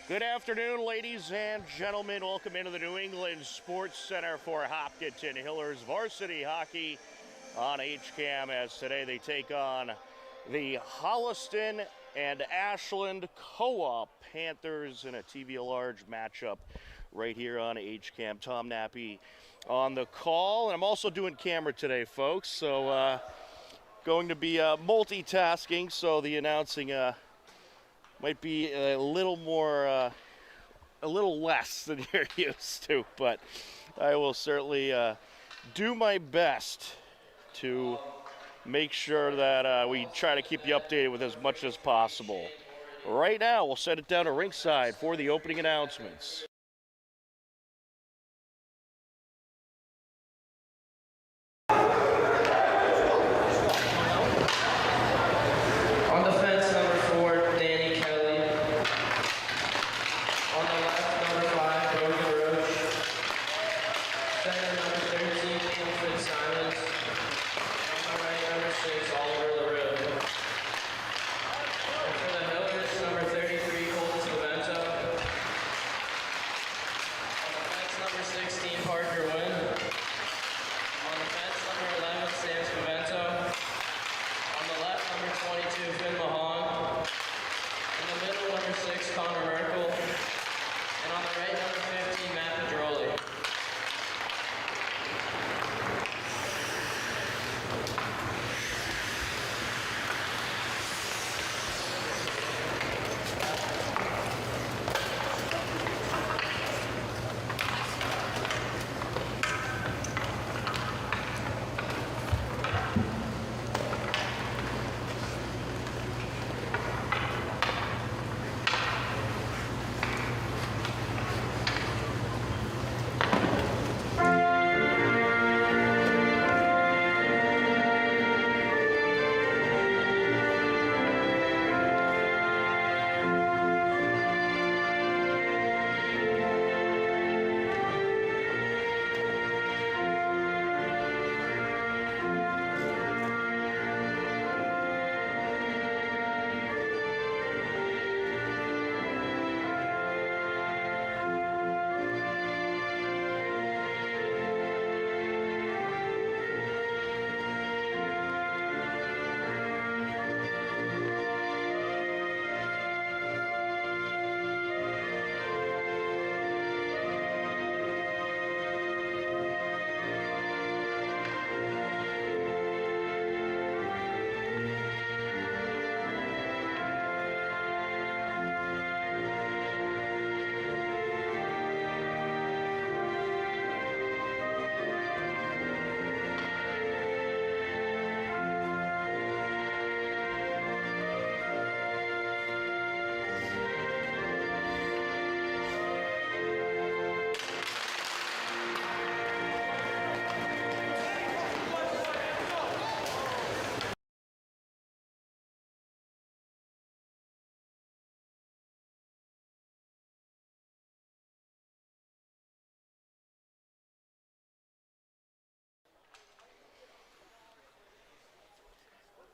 Good afternoon, ladies and gentlemen. Welcome into the New England Sports Center for Hopkinton Hillers Varsity Hockey on HCAM, as today they take on the Holliston and Ashland Co-op Panthers in a TV large matchup right here on HCAM. Tom Nappy on the call, and I'm also doing camera today, folks, so going to be multitasking, so the announcing might be a little less than you're used to, but I will certainly do my best to make sure that we try to keep you updated with as much as possible. Right now, we'll set it down to ringside for the opening announcements. On defense, number 4, Danny Kelly. On the left, number 5, Brody Roach. Center, number 13, Neil Fitzsimons. On the right, number 6, Oliver LaRue. And for the Hillers, number 33, Colton Scavento. On the fence, number 16, Parker Wynn. On the fence, number 11, Sam Scavento. On the left, number 22, Finn Mahan. In the middle, number 6, Connor Merkel. And on the right, number 15, Matt Pedroli.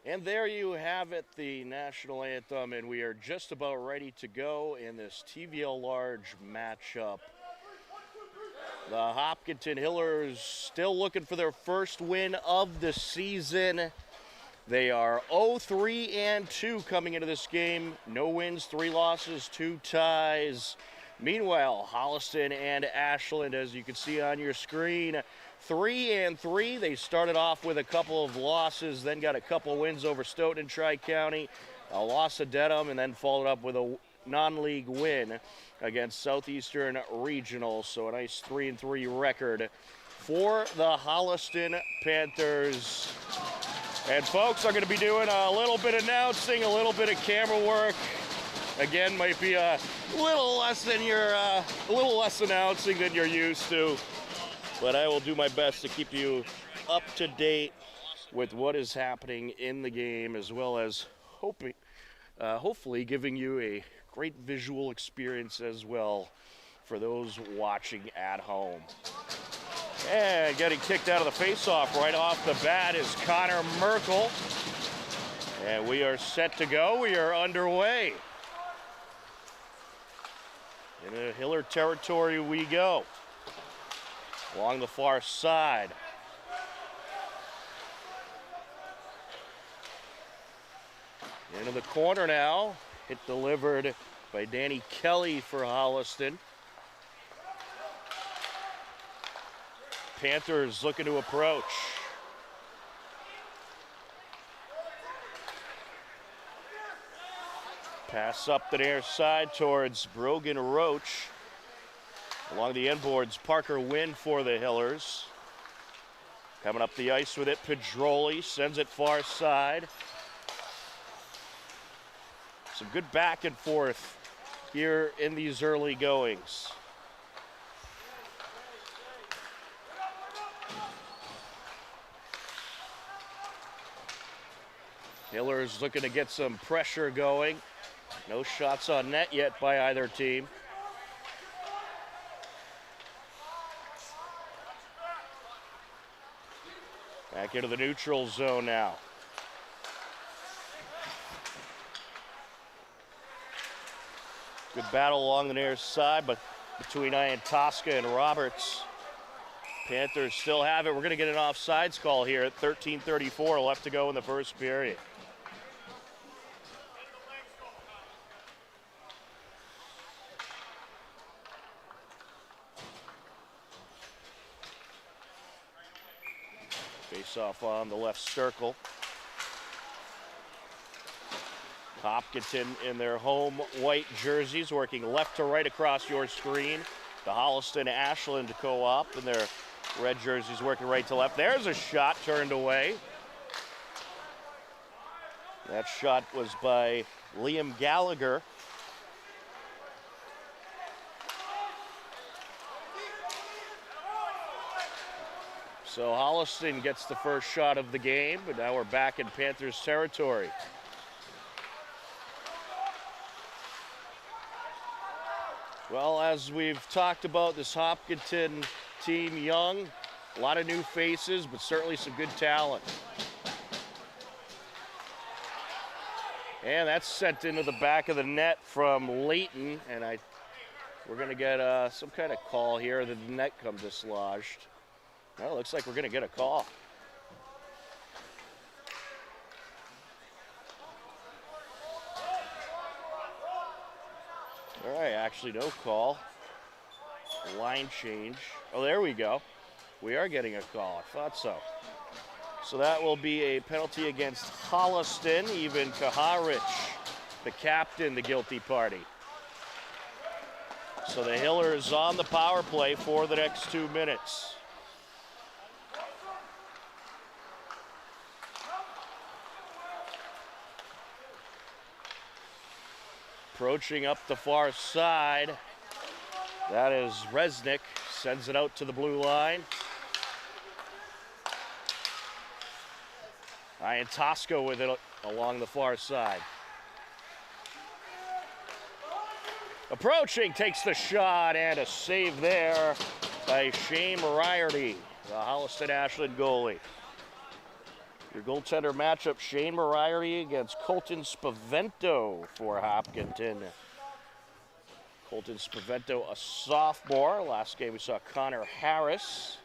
And there you have it, the national anthem, and we are just about ready to go in this TVL large matchup. The Hopkinton Hillers still looking for their first win of the season. They are 0-3-2 coming into this game. No wins, 3 losses, 2 ties. Meanwhile, Holliston and Ashland, as you can see on your screen, 3-3. They started off with a couple of losses, then got a couple wins over Stoughton and Tri-County, a loss to Dedham, and then followed up with a non-league win against Southeastern Regional. So a nice 3-3 record for the Holliston Panthers. And folks, I'm going to be doing a little bit of announcing, a little bit of camera work. Again, might be a little less announcing than you're used to, but I will do my best to keep you up to date with what is happening in the game, as well as hopefully giving you a great visual experience as well for those watching at home. And getting kicked out of the face-off right off the bat is Connor Merkel. And we are set to go. We are underway. Into Hiller territory we go. Along the far side. Into the corner now. Hit delivered by Danny Kelly for Holliston. Panthers looking to approach. Pass up the near side towards Brogan Roach. Along the inboards, Parker Wynn for the Hillers. Coming up the ice with it, Pedroli sends it far side. Some good back and forth here in these early goings. Hillers looking to get some pressure going. No shots on net yet by either team. Back into the neutral zone now. Good battle along the near side, but between Ian Tosca and Roberts. Panthers still have it. We're going to get an offsides call here at 13:34 left to go in the first period. Face off on the left circle. Hopkinton in their home white jerseys, working left to right across your screen. The Holliston Ashland co-op in their red jerseys, working right to left. There's a shot turned away. That shot was by Liam Gallagher. So Holliston gets the first shot of the game, but now we're back in Panthers territory. Well, as we've talked about, this Hopkinton team, young, a lot of new faces, but certainly some good talent. And that's sent into the back of the net from Leighton, and we're going to get some kind of call here. The net come dislodged. Well, it looks like we're going to get a call. All right, actually no call. Line change. Oh, there we go. We are getting a call. I thought so. So that will be a penalty against Holliston. Even Kaharich, the captain, the guilty party. So the Hillers on the power play for the next 2 minutes. Approaching up the far side. That is Resnick. Sends it out to the blue line. Ian Tosca with it along the far side. Approaching, takes the shot, and a save there by Shane Moriarty, the Holliston Ashland goalie. Your goaltender matchup, Shane Moriarty against Colton Spavento for Hopkinton. Colton Spavento, a sophomore. Last game we saw Connor Harris.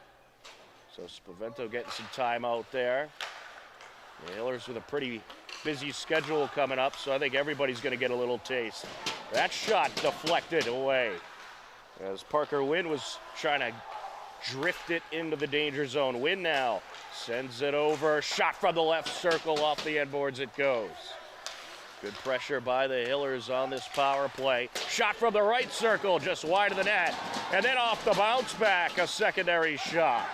So Spavento getting some time out there. The Hillers with a pretty busy schedule coming up, so I think everybody's going to get a little taste. That shot deflected away as Parker Wynn was trying to drift it into the danger zone. Wynn now sends it over. Shot from the left circle, off the end boards it goes. Good pressure by the Hillers on this power play. Shot from the right circle, just wide of the net. And then off the bounce back, a secondary shot.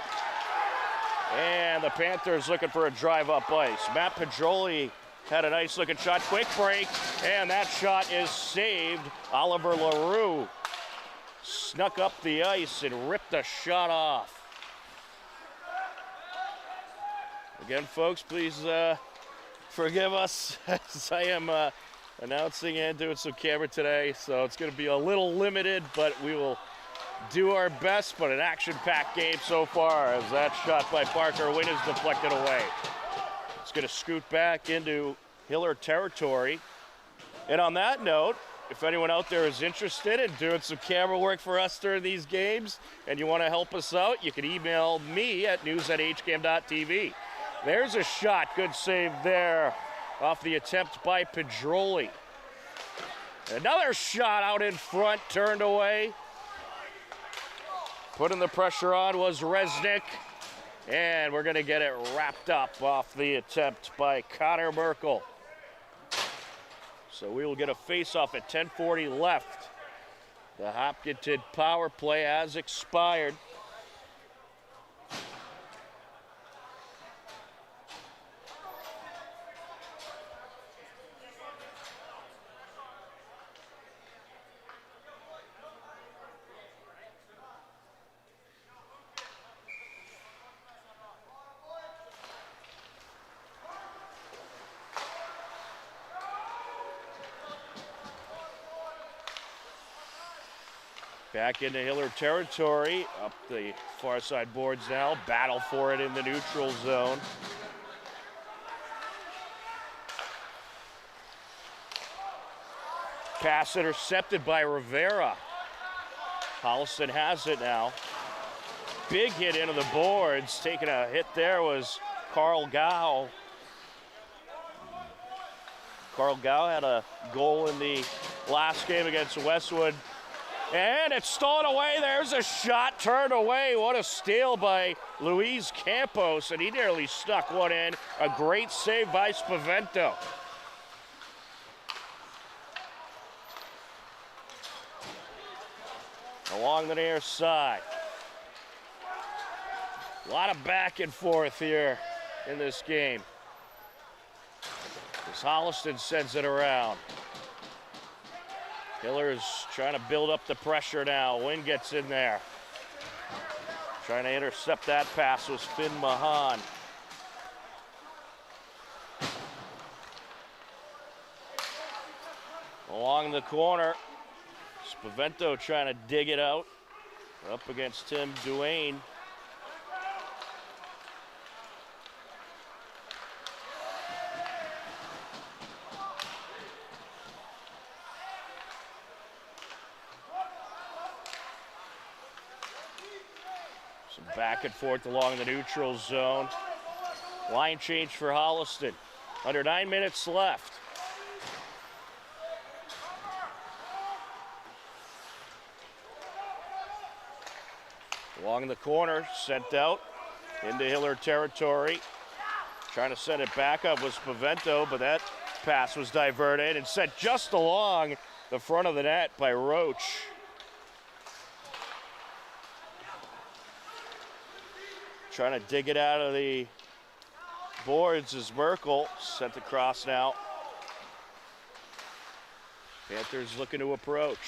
And the Panthers looking for a drive up ice. Matt Pedroli had a nice looking shot. Quick break, and that shot is saved. Oliver LaRue snuck up the ice and ripped the shot off. Again, folks, please forgive us as I am announcing and doing some camera today, so it's going to be a little limited, but we will do our best. But an action-packed game so far as that shot by Parker Wynn is deflected away. It's going to scoot back into Hiller territory. And on that note, if anyone out there is interested in doing some camera work for us during these games and you want to help us out, you can email me at news@hcam.tv. There's a shot. Good save there off the attempt by Pedroli. Another shot out in front, turned away. Putting the pressure on was Resnick. And we're going to get it wrapped up off the attempt by Connor Merkel. So we will get a face-off at 10:40 left. The Hopkinton power play has expired. Back into Hiller territory, up the far side boards now. Battle for it in the neutral zone. Pass intercepted by Rivera. Holliston has it now. Big hit into the boards. Taking a hit there was Carl Gow. Carl Gow had a goal in the last game against Westwood. And it's stolen away. There's a shot turned away. What a steal by Luis Campos, and he nearly stuck one in. A great save by Spavento. Along the near side. A lot of back and forth here in this game. As Holliston sends it around. Hiller's trying to build up the pressure now. Wynn gets in there. Trying to intercept that pass was Finn Mahan. Along the corner, Spavento trying to dig it out. Up against Tim Duane. Some back and forth along the neutral zone. Line change for Holliston. Under 9 minutes left. Along the corner, sent out into Hiller territory. Trying to send it back up was Spavento, but that pass was diverted and sent just along the front of the net by Roach. Trying to dig it out of the boards is Merkel. Sent across now. Panthers looking to approach.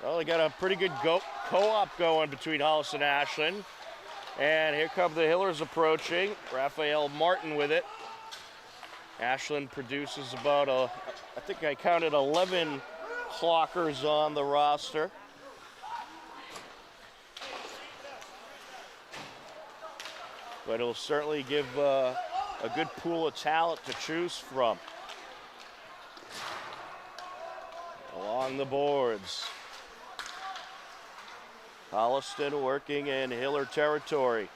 Well, they got a pretty good co-op going between Holliston and Ashland. And here come the Hillers approaching. Raphael Martin with it. Ashland produces about I think I counted 11 clockers on the roster. But it'll certainly give a good pool of talent to choose from. Along the boards. Holliston working in Hiller territory.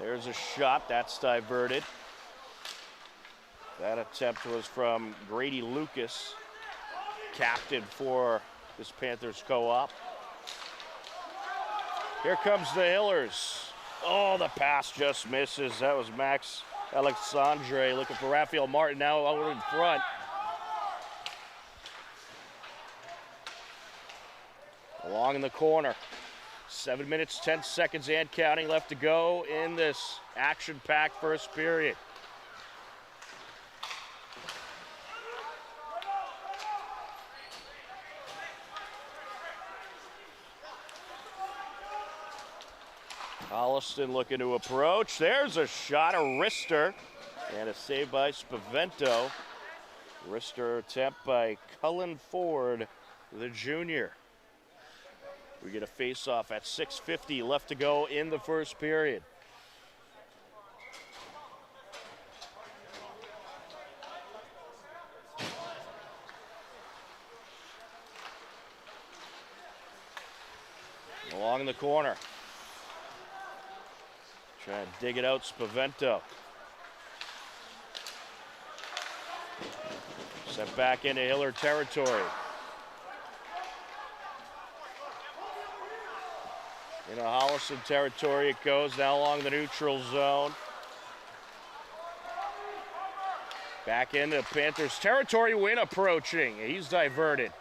There's a shot, that's diverted. That attempt was from Grady Lucas, captain for this Panthers co-op. Here comes the Hillers. Oh, the pass just misses. That was Max Alexandre looking for Raphael Martin now out in front. Along in the corner. 7 minutes, 10 seconds and counting left to go in this action-packed first period. Holliston looking to approach. There's a shot, a wrister, and a save by Spavento. Wrister attempt by Cullen Ford, the junior. We get a face-off at 6:50 left to go in the first period. Along the corner. Trying to dig it out, Spavento. Set back into Hiller territory. Into Holliston territory it goes, now along the neutral zone. Back into Panthers territory, Wynn approaching. He's diverted.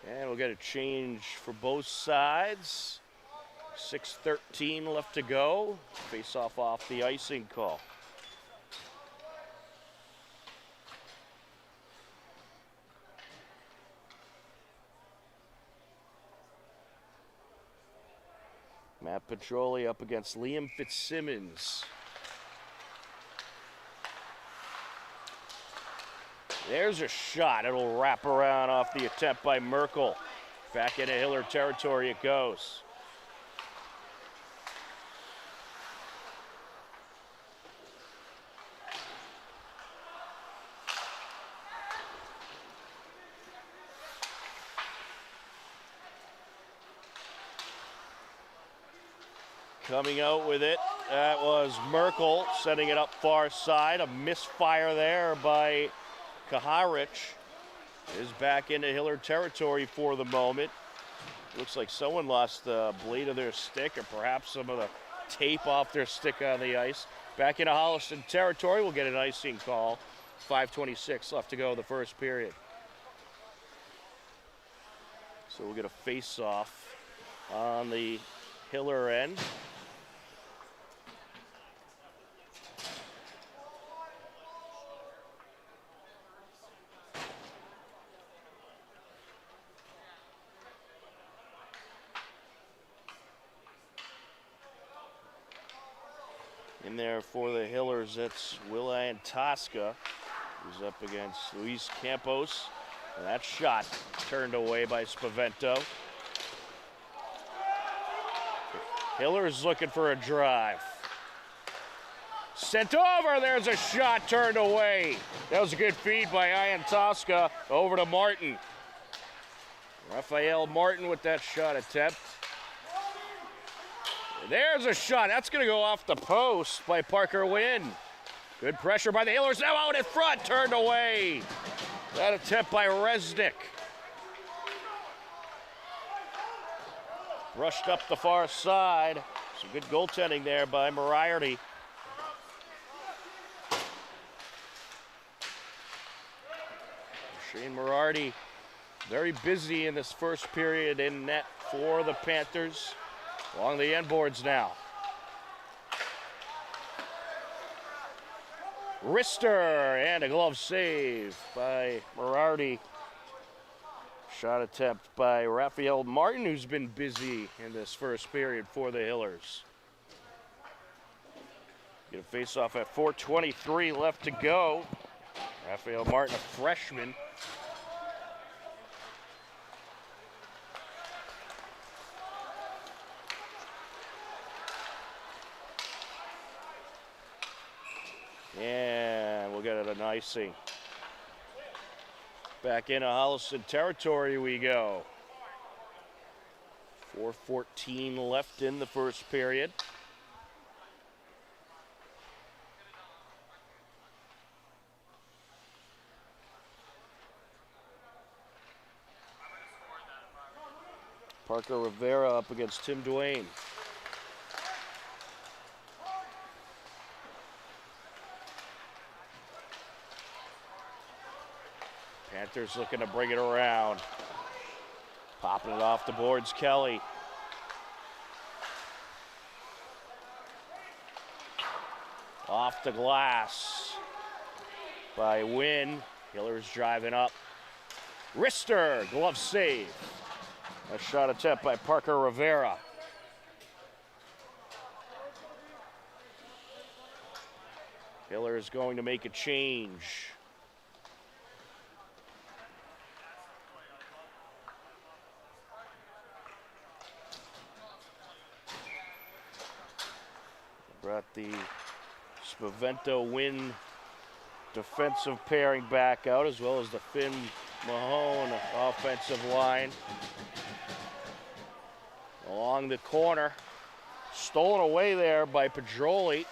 And we'll get a change for both sides. 6:13 left to go. Face off the icing call. Matt Petroli up against Liam Fitzsimmons. There's a shot. It'll wrap around off the attempt by Merkel. Back into Hiller territory it goes. Coming out with it, that was Merkel setting it up far side. A misfire there by Kaharic. Is back into Hiller territory for the moment. Looks like someone lost the blade of their stick or perhaps some of the tape off their stick on the ice. Back into Holliston territory, we'll get an icing call. 5:26 left to go the first period. So we'll get a face-off on the Hiller end. In there for the Hillers, that's Will-Ann Tosca, who's up against Luis Campos. And that shot turned away by Spavento. Hillers looking for a drive. Sent over, there's a shot turned away. That was a good feed by Ian Tosca over to Martin. Raphael Martin with that shot attempt. There's a shot. That's going to go off the post by Parker Wynn. Good pressure by the Hillers. Now out in front, turned away. That attempt by Resnick. Brushed up the far side. Some good goaltending there by Moriarty. Shane Moriarty very busy in this first period in net for the Panthers. Along the end boards now. Rister and a glove save by Moriarty. Shot attempt by Raphael Martin, who's been busy in this first period for the Hillers. Get a face-off at 4:23 left to go. Raphael Martin, a freshman. And we'll get it an icing. Back into Holliston territory we go. 4:14 left in the first period. Parker Rivera up against Tim Duane. Panthers looking to bring it around. Popping it off the boards, Kelly. Off the glass by Wynn. Hillers driving up. Rister, glove save. A shot attempt by Parker Rivera. Hillers going to make a change. Brought the Spavento win defensive pairing back out, as well as the Finn Mahone offensive line. Along the corner, stolen away there by Pedroli.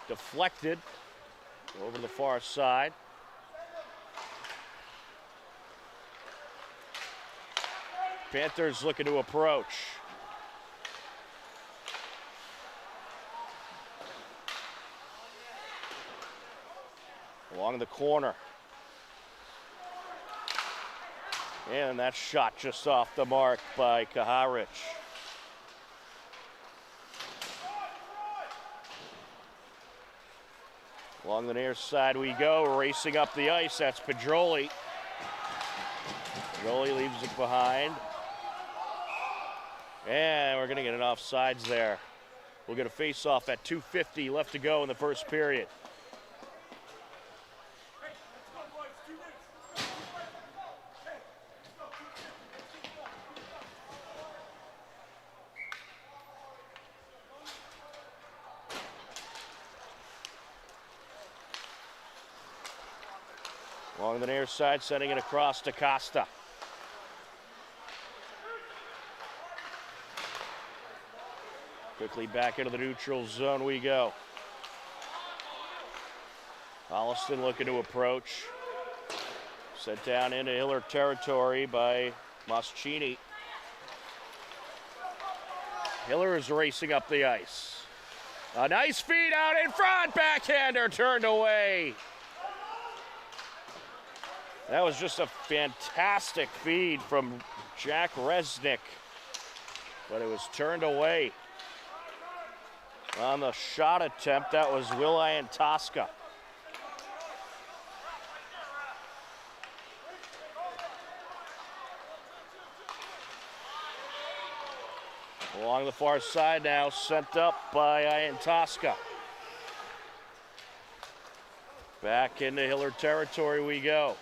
Deflected over the far side. Panthers looking to approach. Along the corner. And that shot just off the mark by Kaharic. Along the near side we go, racing up the ice, that's Pedroli. Pedroli leaves it behind. And we're gonna get an offsides there. We'll get a face-off at 2:50 left to go in the first period. Along the near side, sending it across to Costa. Quickly back into the neutral zone we go. Holliston looking to approach. Sent down into Hiller territory by Moschini. Hiller is racing up the ice. A nice feed out in front, backhander turned away. That was just a fantastic feed from Jack Resnick, but it was turned away. On the shot attempt, that was Will Iantoska. Along the far side now, sent up by Iantoska. Back into Hiller territory we go.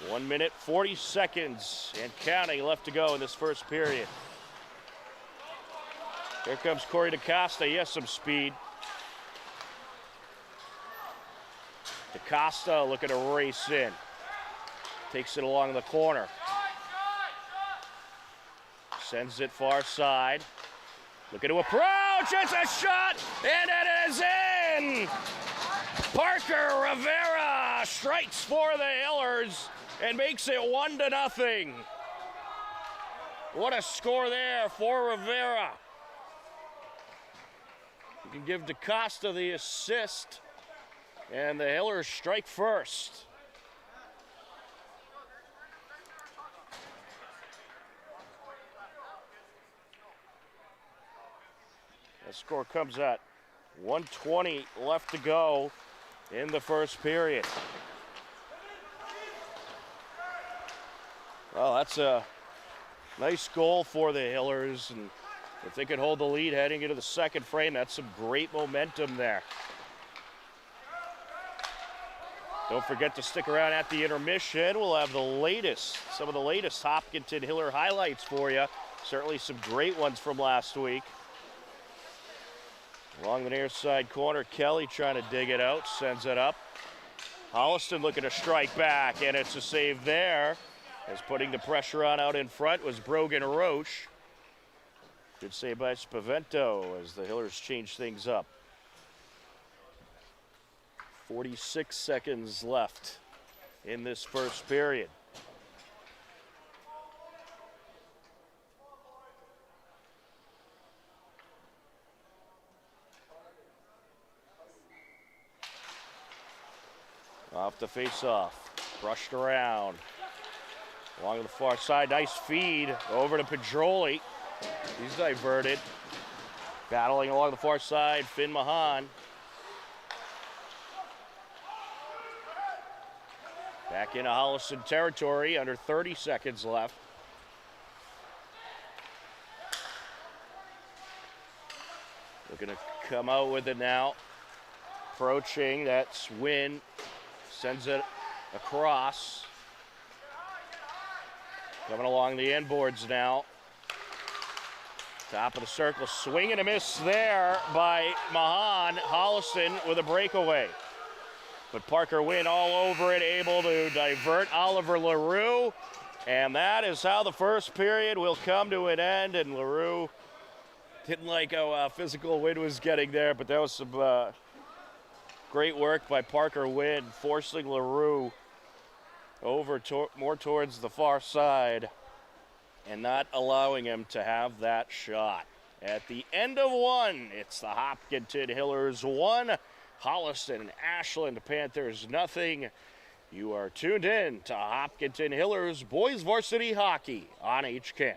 1 minute, 40 seconds and counting left to go in this first period. Here comes Corey DaCosta. He has some speed. DaCosta looking to race in. Takes it along the corner. Sends it far side. Looking to approach. It's a shot, and it is in. Parker Rivera strikes for the Hillers and makes it 1-0. What a score there for Rivera. You can give DaCosta the assist, and the Hillers strike first. The score comes at 1:20 left to go in the first period. Well, that's a nice goal for the Hillers, and if they could hold the lead heading into the second frame, that's some great momentum there. Don't forget to stick around at the intermission. We'll have some of the latest Hopkinton Hiller highlights for you. Certainly some great ones from last week. Along the near side corner, Kelly trying to dig it out, sends it up. Holliston looking to strike back, and it's a save there. As putting the pressure on out in front was Brogan Roche. Good save by Spavento as the Hillers change things up. 46 seconds left in this first period. Off the face-off, brushed around. Along the far side, nice feed over to Pedroli. He's diverted. Battling along the far side, Finn Mahan. Back into Holliston territory, under 30 seconds left. Looking to come out with it now. Approaching, that's Wynn. Sends it across. Coming along the end boards now. Top of the circle, swing and a miss there by Mahan. Holliston with a breakaway. But Parker Wynn all over it, able to divert Oliver LaRue. And that is how the first period will come to an end. And LaRue didn't like how physical Wynn was getting there, but that was some great work by Parker Wynn, forcing LaRue over more towards the far side and not allowing him to have that shot. At the end of one, it's the Hopkinton Hillers 1, Holliston and Ashland Panthers nothing. You are tuned in to Hopkinton Hillers Boys Varsity Hockey on HCAM.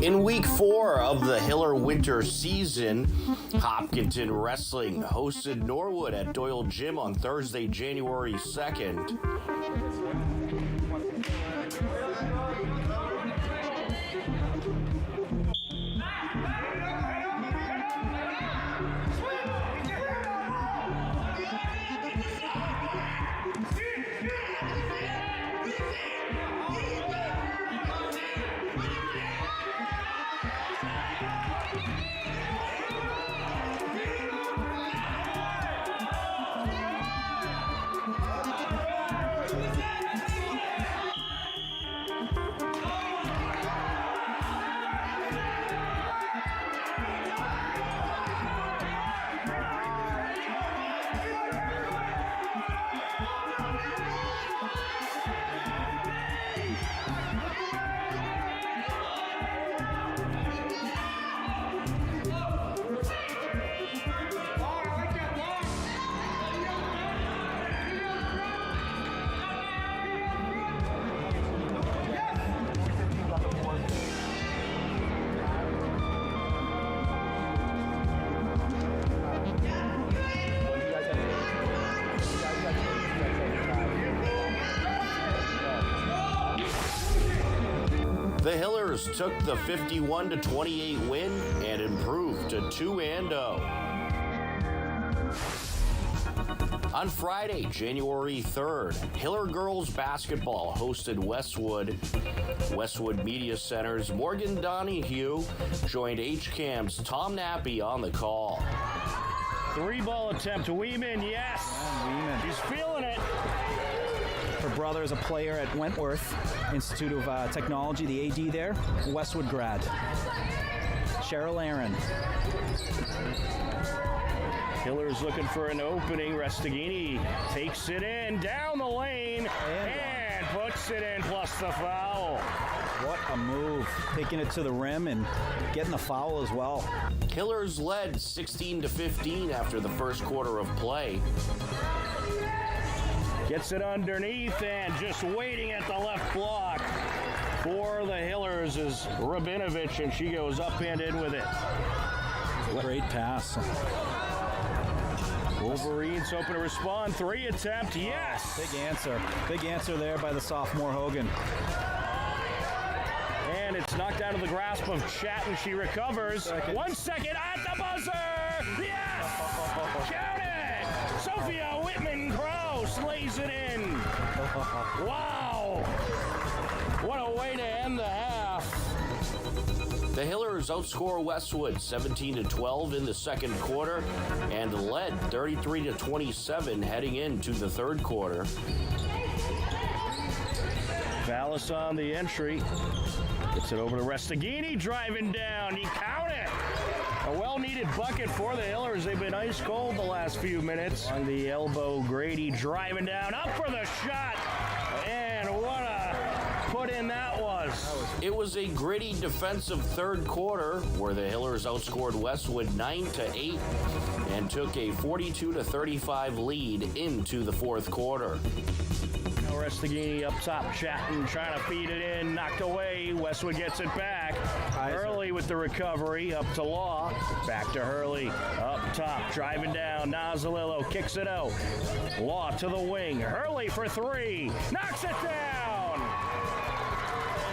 In week 4 of the Hiller winter season, Hopkinton Wrestling hosted Norwood at Doyle Gym on Thursday, January 2nd. The Hillers took the 51-28 win and improved to 2-0. On Friday, January 3rd, Hiller girls basketball hosted Westwood. Westwood Media Center's Morgan Donahue joined HCAM's Tom Nappy on the call. 3-ball attempt, Weeman, yes! Weeman. She's feeling it. Her brother is a player at Wentworth Institute of Technology, the AD there, Westwood grad. Cheryl Aaron. Hillers looking for an opening. Restaghini takes it in, down the lane, and puts it in, plus the foul. What a move. Taking it to the rim and getting the foul as well. Hillers led 16-15 after the first quarter of play. Gets it underneath and just waiting at the left block for the Hillers is Rabinovich, and she goes up and in with it. Great pass. Wolverines hoping to respond. 3 attempt, yes! Big answer. Big answer there by the sophomore Hogan. And it's knocked out of the grasp of Chatton. She recovers. 1 second at the buzzer! Yes! Count it! Sophia Whitman-Krause lays it in. Wow! What a way to end the half. The Hillers outscore Westwood 17-12 in the second quarter and led 33-27 heading into the third quarter. Vallis on the entry. Gets it over to Restaghini, driving down. You count it. A well-needed bucket for the Hillers. They've been ice cold the last few minutes. On the elbow, Grady driving down, up for the shot. And what a put in that was. It was a gritty defensive third quarter where the Hillers outscored Westwood 9-8 and took a 42-35 lead into the fourth quarter. Restaghini up top, Chatton, trying to feed it in, knocked away. Westwood gets it back. Hurley with the recovery, up to Law. Back to Hurley, up top, driving down. Nazalillo kicks it out. Law to the wing. Hurley for 3. Knocks it down.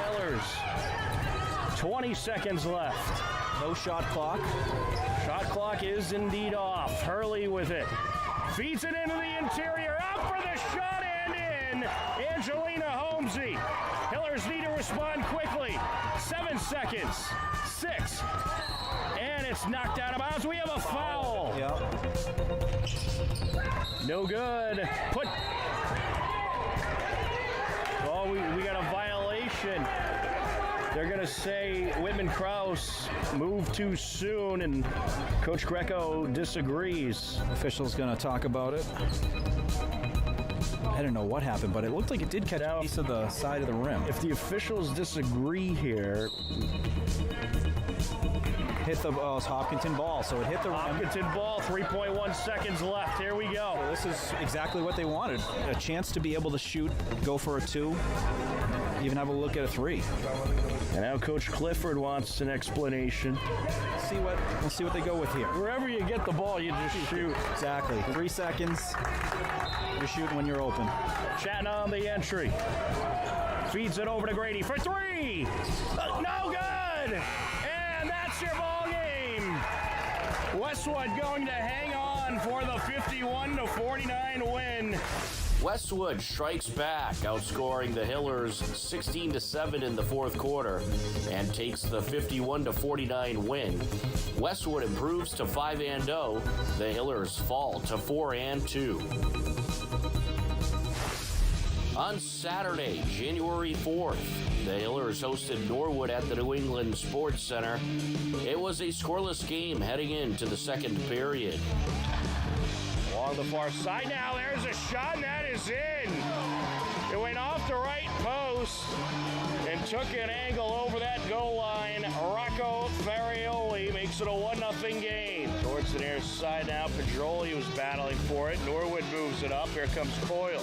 Hillers. 20 seconds left. No shot clock. Shot clock is indeed off. Hurley with it. Feeds it into the interior. Up for the shot and in. Angelina Holmesy. Hillers need to respond quickly. 7 seconds. 6. And it's knocked out of bounds. We have a foul. Yep. No good. Oh, we got a violation. They're going to say Whitman Krause moved too soon, and Coach Greco disagrees. Official's going to talk about it. I don't know what happened, but it looked like it did catch a piece of the side of the rim. If the officials disagree here, hit the it's Hopkinton ball, so it hit the rim. Hopkinton ball, 3.1 seconds left. Here we go. So this is exactly what they wanted. A chance to be able to shoot, go for a 2, even have a look at a 3. And now Coach Clifford wants an explanation. We'll see what they go with here. Wherever you get the ball, you just shoot. Exactly. 3 seconds. You're shooting when you're open. Chatting on the entry. Feeds it over to Grady for 3. No good. And that's your ball game. Westwood going to hang on for the 51-49 win. Westwood strikes back, outscoring the Hillers 16-7 in the fourth quarter and takes the 51-49 win. Westwood improves to 5-0. The Hillers fall to 4-2. On Saturday, January 4th, the Hillers hosted Norwood at the New England Sports Center. It was a scoreless game heading into the second period. Along the far side now, there's a shot, and that is in. It went off the right post and took an angle over that goal line. Rocco Farioli makes it a 1-0 game. Towards the near side now, Pedroli was battling for it. Norwood moves it up. Here comes Coyle.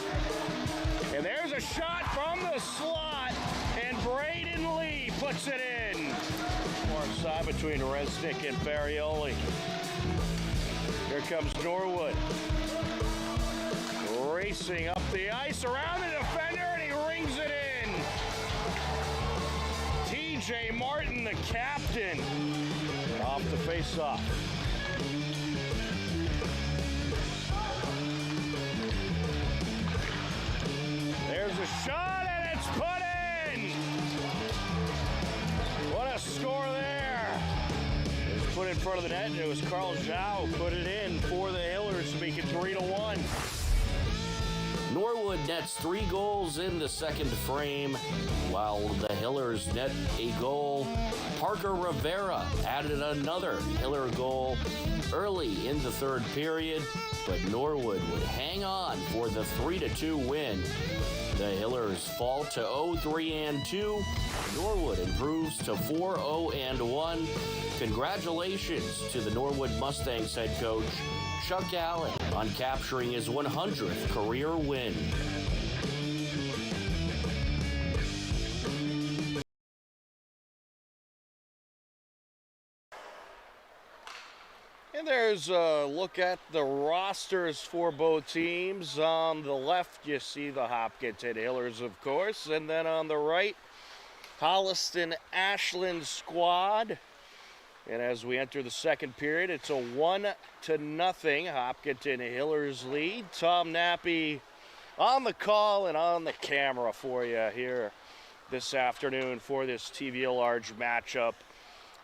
And there's a shot from the slot, and Braden Lee puts it in. Far side between Resnick and Farioli. Here comes Norwood. Racing up the ice around the defender, and he rings it in. TJ Martin, the captain, off the face-off. There's a shot, and it's put in. What a score there. It was put in front of the net, and it was Carl Zhao who put it in for the Hillers to make it 3-1. Norwood nets 3 goals in the second frame, while the Hillers net a goal. Parker Rivera added another Hiller goal early in the third period, but Norwood would hang on for the 3-2 win. The Hillers fall to 0-3-2. Norwood improves to 4-0-1. Congratulations to the Norwood Mustangs head coach, Chuck Allen, on capturing his 100th career win. And there's a look at the rosters for both teams. On the left, you see the Hopkinton Hillers, of course. And then on the right, Holliston Ashland squad. And as we enter the second period, it's a 1-0 Hopkinton Hillers lead. Tom Nappy on the call and on the camera for you here this afternoon for this TV large matchup.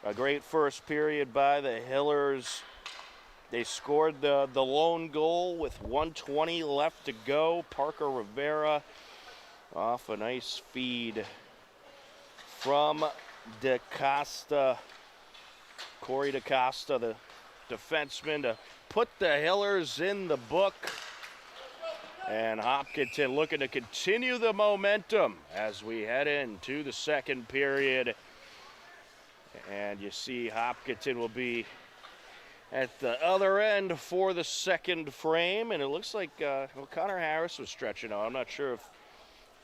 A great first period by the Hillers. They scored the lone goal with 1:20 left to go. Parker Rivera off a nice feed from DaCosta. Corey DaCosta, the defenseman, to put the Hillers in the book. And Hopkinton looking to continue the momentum as we head into the second period. And you see Hopkinton will be at the other end for the second frame. And it looks like Connor Harris was stretching out. I'm not sure if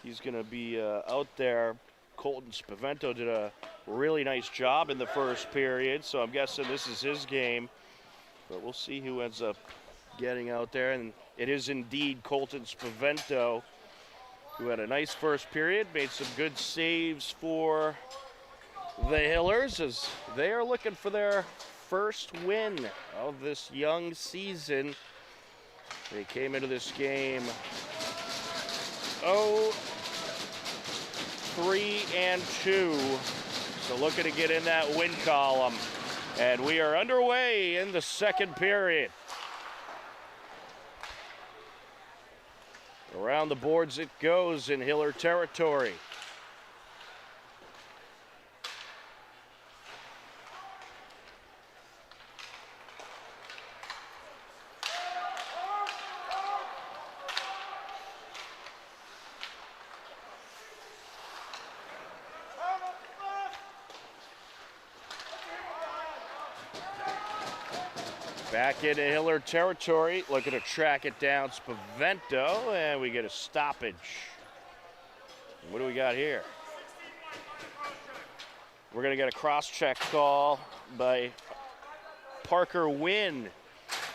he's going to be out there. Colton Spavento did a really nice job in the first period, so I'm guessing this is his game. But we'll see who ends up getting out there. And it is indeed Colton Spavento, who had a nice first period, made some good saves for the Hillers as they are looking for their first win of this young season. They came into this game 0-3-2. So looking to get in that win column. And we are underway in the second period. Around the boards it goes in Hiller territory. Back into Hiller territory, looking to track it down, Spavento, and we get a stoppage. What do we got here? We're going to get a cross-check call by Parker Wynn.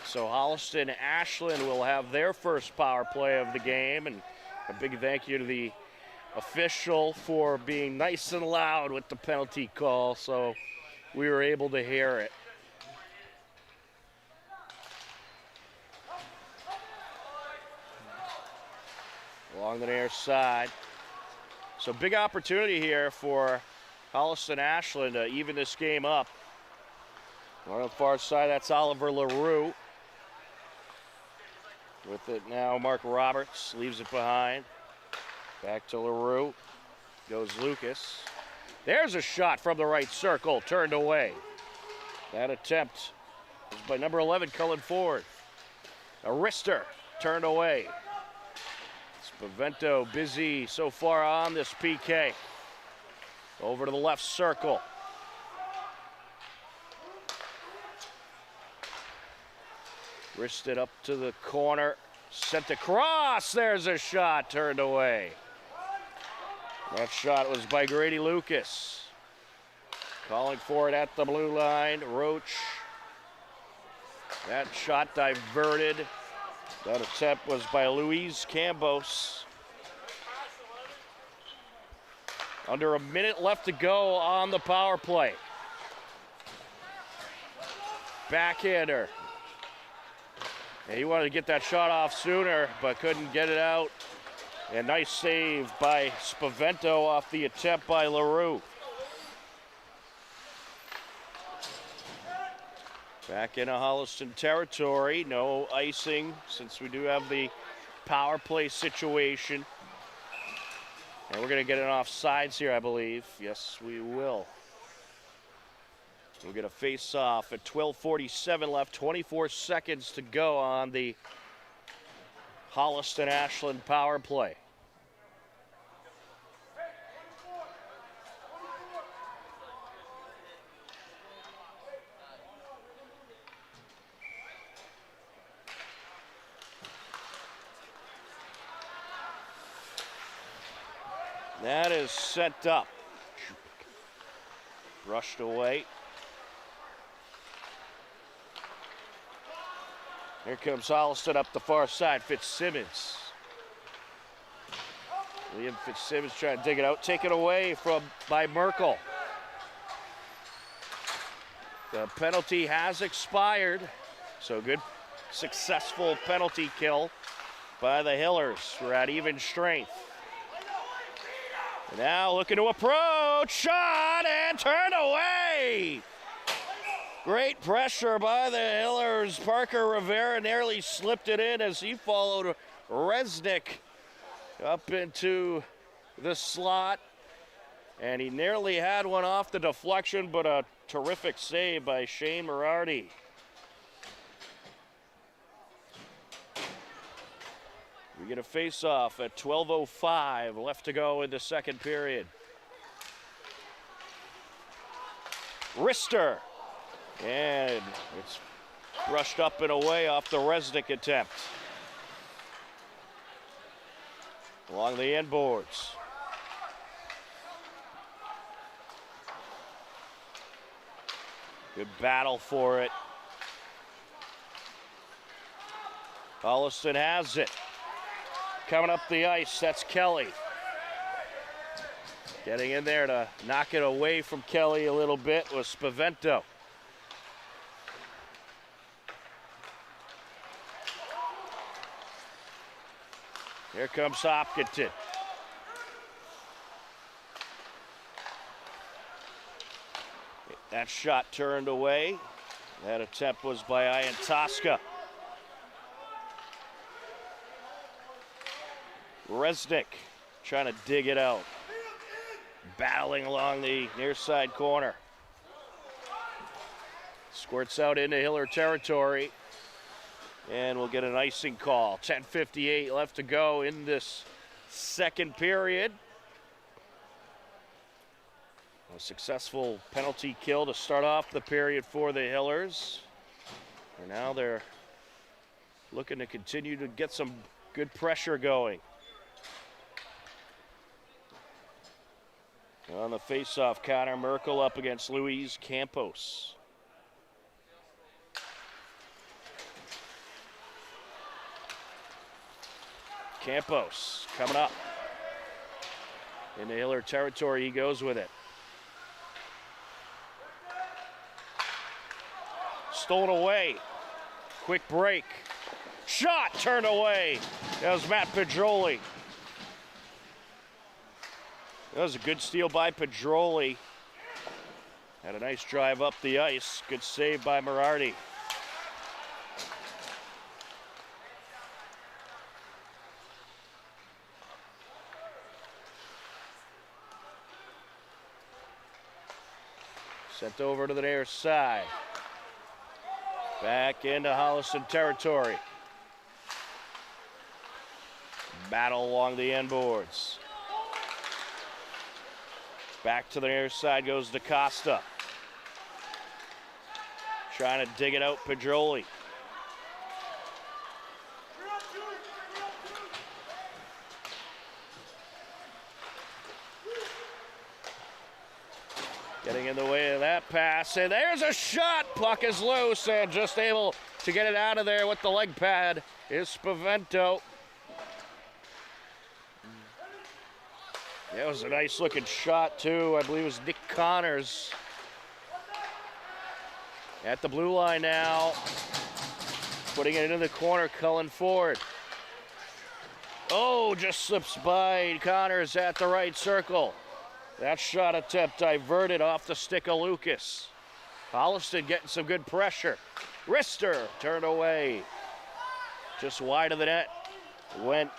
So Holliston Ashland will have their first power play of the game, and a big thank you to the official for being nice and loud with the penalty call, so we were able to hear it. Along the near side. So big opportunity here for Holliston Ashland to even this game up. On the far side, that's Oliver LaRue. With it now, Mark Roberts leaves it behind. Back to LaRue. Goes Lucas. There's a shot from the right circle, turned away. That attempt was by number 11, Cullen Ford. A wrister, turned away. Spavento busy so far on this PK. Over to the left circle. Wristed up to the corner. Sent across. There's a shot. Turned away. That shot was by Grady Lucas. Calling for it at the blue line. Roach. That shot diverted. That attempt was by Luis Cambos. Under a minute left to go on the power play. Backhander. And he wanted to get that shot off sooner, but couldn't get it out. And nice save by Spavento off the attempt by LaRue. Back into Holliston territory. No icing since we do have the power play situation. And we're going to get an offsides here, I believe. Yes, we will. We'll get a face-off at 12:47 left, 24 seconds to go on the Holliston Ashland power play. That is sent up. Brushed away. Here comes Holliston up the far side. Fitzsimmons. Liam Fitzsimmons trying to dig it out. Taken away by Merkel. The penalty has expired. So good, successful penalty kill by the Hillers. We're at even strength. Now looking to approach, shot, and turned away. Great pressure by the Hillers. Parker Rivera nearly slipped it in as he followed Resnick up into the slot. And he nearly had one off the deflection, but a terrific save by Shane Morardi. We get a face-off at 12:05 left to go in the second period. Wrister. And it's brushed up and away off the Resnick attempt. Along the end boards. Good battle for it. Holliston has it. Coming up the ice, that's Kelly. Getting in there to knock it away from Kelly a little bit was Spavento. Here comes Hopkinton. That shot turned away. That attempt was by Iantoska. Resnick trying to dig it out. Battling along the near side corner. Squirts out into Hiller territory. And we'll get an icing call. 10:58 left to go in this second period. A successful penalty kill to start off the period for the Hillers. And now they're looking to continue to get some good pressure going. On the faceoff, Connor Merkel up against Luis Campos. Campos coming up. Into Hiller territory, he goes with it. Stolen away. Quick break. Shot turned away. That was Matt Pedroli. That was a good steal by Pedroli. Had a nice drive up the ice. Good save by Mirardi. Sent over to the near side. Back into Holliston territory. Battle along the end boards. Back to the near side goes DaCosta. Trying to dig it out, Pedroli. Getting in the way of that pass, and there's a shot. Puck is loose, and just able to get it out of there with the leg pad is Spavento. That was a nice looking shot too. I believe it was Nick Connors. At the blue line now. Putting it into the corner, Cullen Ford. Oh, just slips by Connors at the right circle. That shot attempt diverted off the stick of Lucas. Holliston getting some good pressure. Rister turned away. Just wide of the net went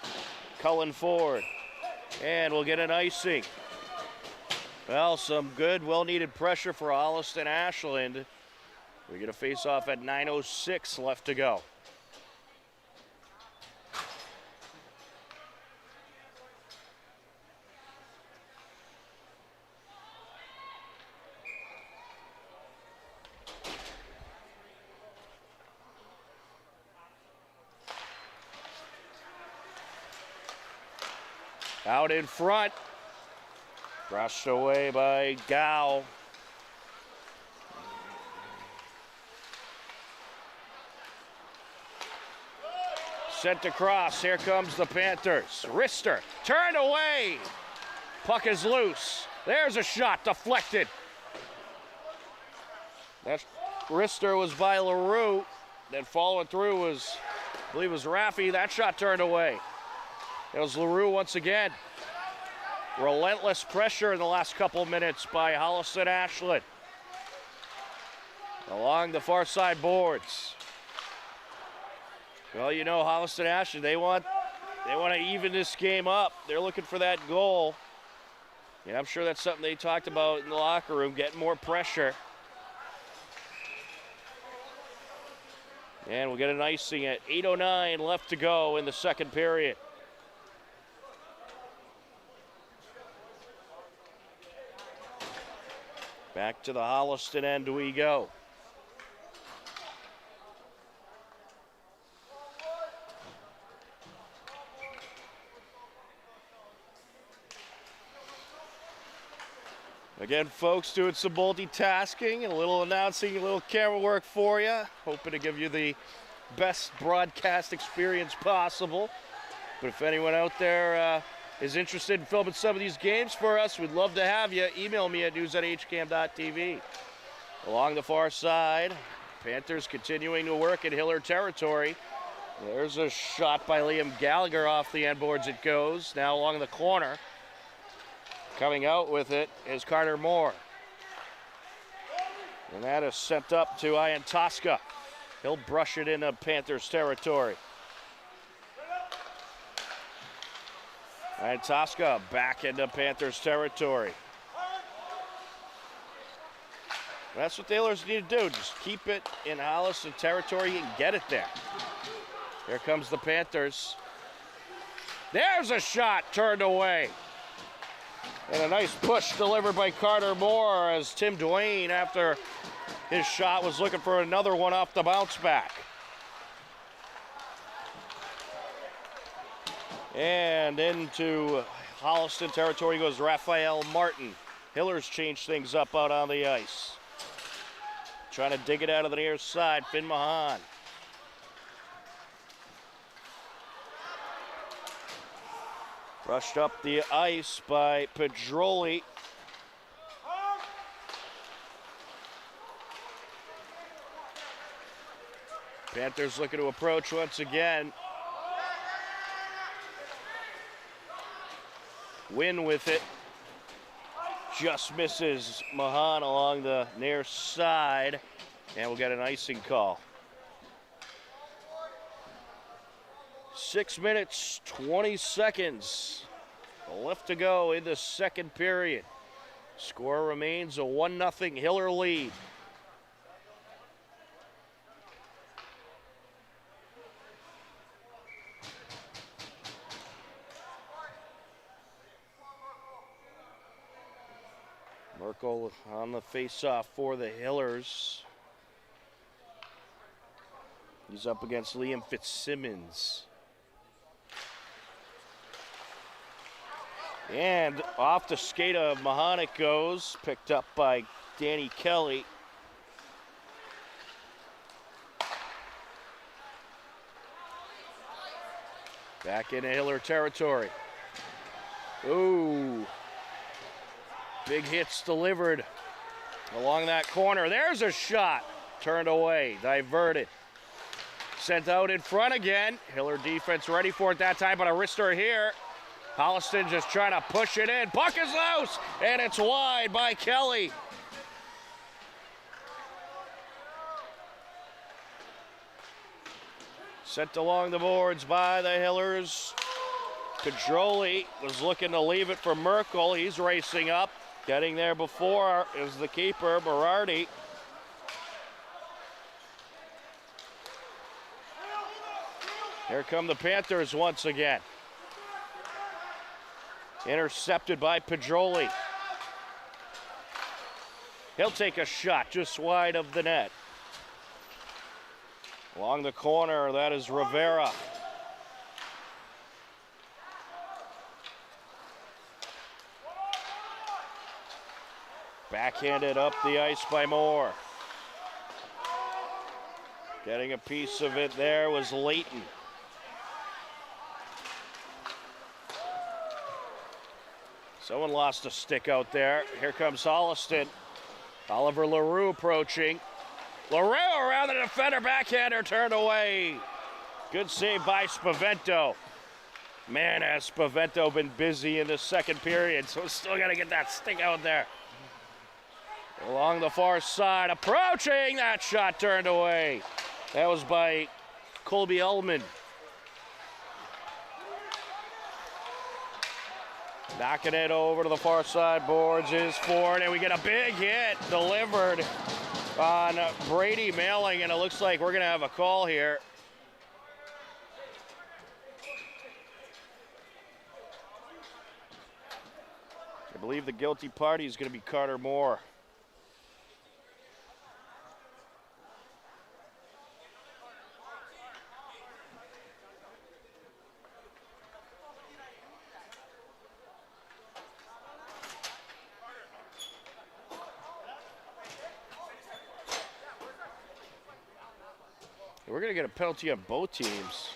Cullen Ford. And we'll get an icing. Well, some good, well-needed pressure for Holliston Ashland. We get a face-off at 9:06 left to go. Out in front. Brushed away by Gow. Sent across. Here comes the Panthers. Rister turned away. Puck is loose. There's a shot deflected. That Rister was by LaRue. Then following through was, I believe it was Raffi. That shot turned away. It was LaRue once again. Relentless pressure in the last couple of minutes by Holliston Ashland. Along the far side boards. Well, you know, Holliston Ashland, they want to even this game up. They're looking for that goal. And I'm sure that's something they talked about in the locker room, getting more pressure. And we'll get an icing at 8:09 left to go in the second period. Back to the Holliston end we go. Again, folks, doing some multitasking and a little announcing, a little camera work for you. Hoping to give you the best broadcast experience possible. But if anyone out there is interested in filming some of these games for us, we'd love to have you. Email me at news@hcam.tv. Along the far side, Panthers continuing to work in Hiller territory. There's a shot by Liam Gallagher off the end boards. It goes now along the corner. Coming out with it is Carter Moore. And that is sent up to Ian Tosca. He'll brush it into Panthers territory. Ian Tosca back into Panthers territory. That's what the Oilers need to do. Just keep it in Holliston territory and get it there. Here comes the Panthers. There's a shot turned away. And a nice push delivered by Carter Moore as Tim Duane, after his shot, was looking for another one off the bounce back. And into Holliston territory goes Raphael Martin. Hillers change things up out on the ice. Trying to dig it out of the near side, Finn Mahan. Rushed up the ice by Pedroli. Panthers looking to approach once again. Win with it. Just misses Mahan along the near side. And we'll get an icing call. 6 minutes, 20 seconds left to go in the second period. Score remains a 1-0 Hiller lead. Merkel on the face-off for the Hillers. He's up against Liam Fitzsimmons. And off the skate of Mahan it goes, picked up by Danny Kelly. Back into Hiller territory. Ooh. Big hits delivered along that corner. There's a shot. Turned away, diverted. Sent out in front again. Hiller defense ready for it that time, but a wrister here. Holliston just trying to push it in. Puck is loose, and it's wide by Kelly. Sent along the boards by the Hillers. Pedroli was looking to leave it for Merkel. He's racing up. Getting there before is the keeper, Berardi. Here come the Panthers once again. Intercepted by Pedroli. He'll take a shot just wide of the net. Along the corner, that is Rivera. Backhanded up the ice by Moore. Getting a piece of it there was Leighton. Someone lost a stick out there. Here comes Holliston. Oliver LaRue approaching. LaRue around the defender, backhander turned away. Good save by Spavento. Man, has Spavento been busy in the second period, so still got to get that stick out there. Along the far side, approaching, that shot turned away. That was by Colby Ullman. Knocking it over to the far side, boards is forward, and we get a big hit delivered on Brady Mailing, and it looks like we're going to have a call here. I believe the guilty party is going to be Carter Moore. We're going to get a penalty on both teams.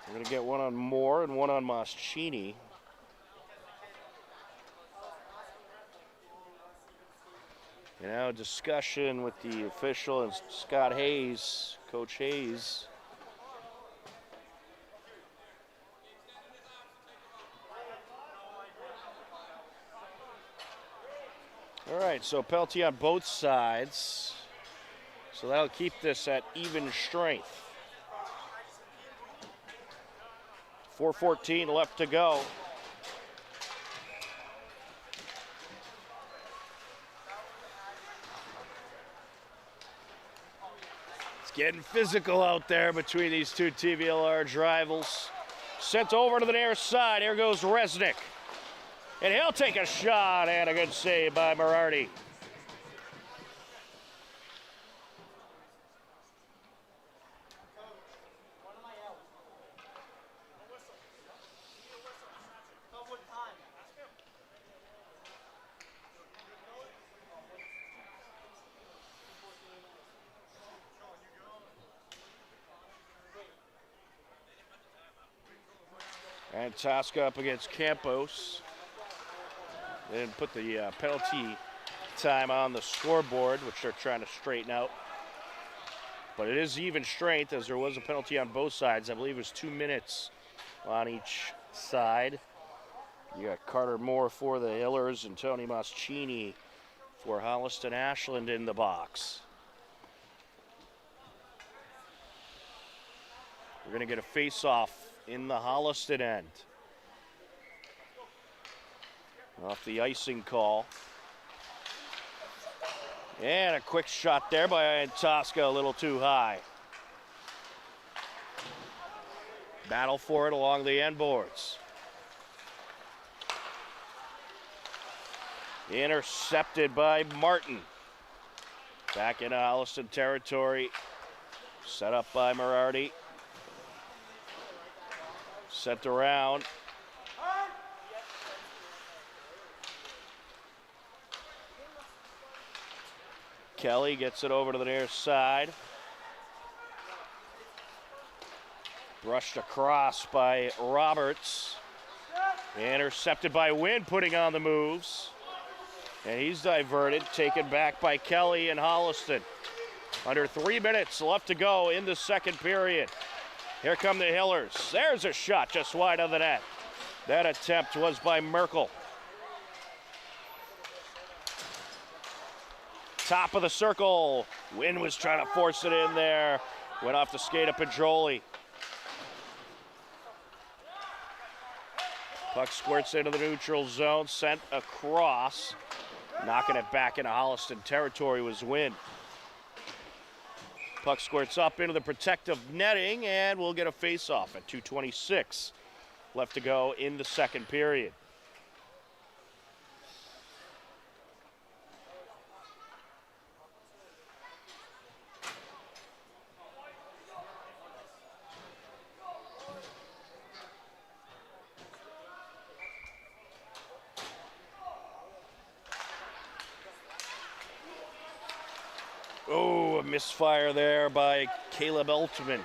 We're going to get one on Moore and one on Moschini. You know, discussion with the official and Scott Hayes, Coach Hayes. All right, so penalty on both sides. So that'll keep this at even strength. 4:14 left to go. It's getting physical out there between these two TVLR rivals. Sent over to the near side. Here goes Resnick. And he'll take a shot, and a good save by Morardi. And Tosca up against Campos. They didn't put the penalty time on the scoreboard, which they're trying to straighten out. But it is even strength, as there was a penalty on both sides. I believe it was 2 minutes on each side. You got Carter Moore for the Hillers and Tony Moschini for Holliston Ashland in the box. We're going to get a face-off in the Holliston end. Off the icing call. And a quick shot there by Tosca, a little too high. Battle for it along the end boards. Intercepted by Martin. Back into Holliston territory. Set up by Morardi. Sent around. Kelly gets it over to the near side. Brushed across by Roberts. Intercepted by Wynn, putting on the moves. And he's diverted, taken back by Kelly and Holliston. Under 3 minutes left to go in the second period. Here come the Hillers. There's a shot just wide of the net. That attempt was by Merkel. Top of the circle. Wynn was trying to force it in there. Went off the skate of Pedroli. Puck squirts into the neutral zone, sent across. Knocking it back into Holliston territory was Wynn. Puck squirts up into the protective netting, and we'll get a face-off at 2:26 left to go in the second period. Oh, a misfire there by Caleb Eltman.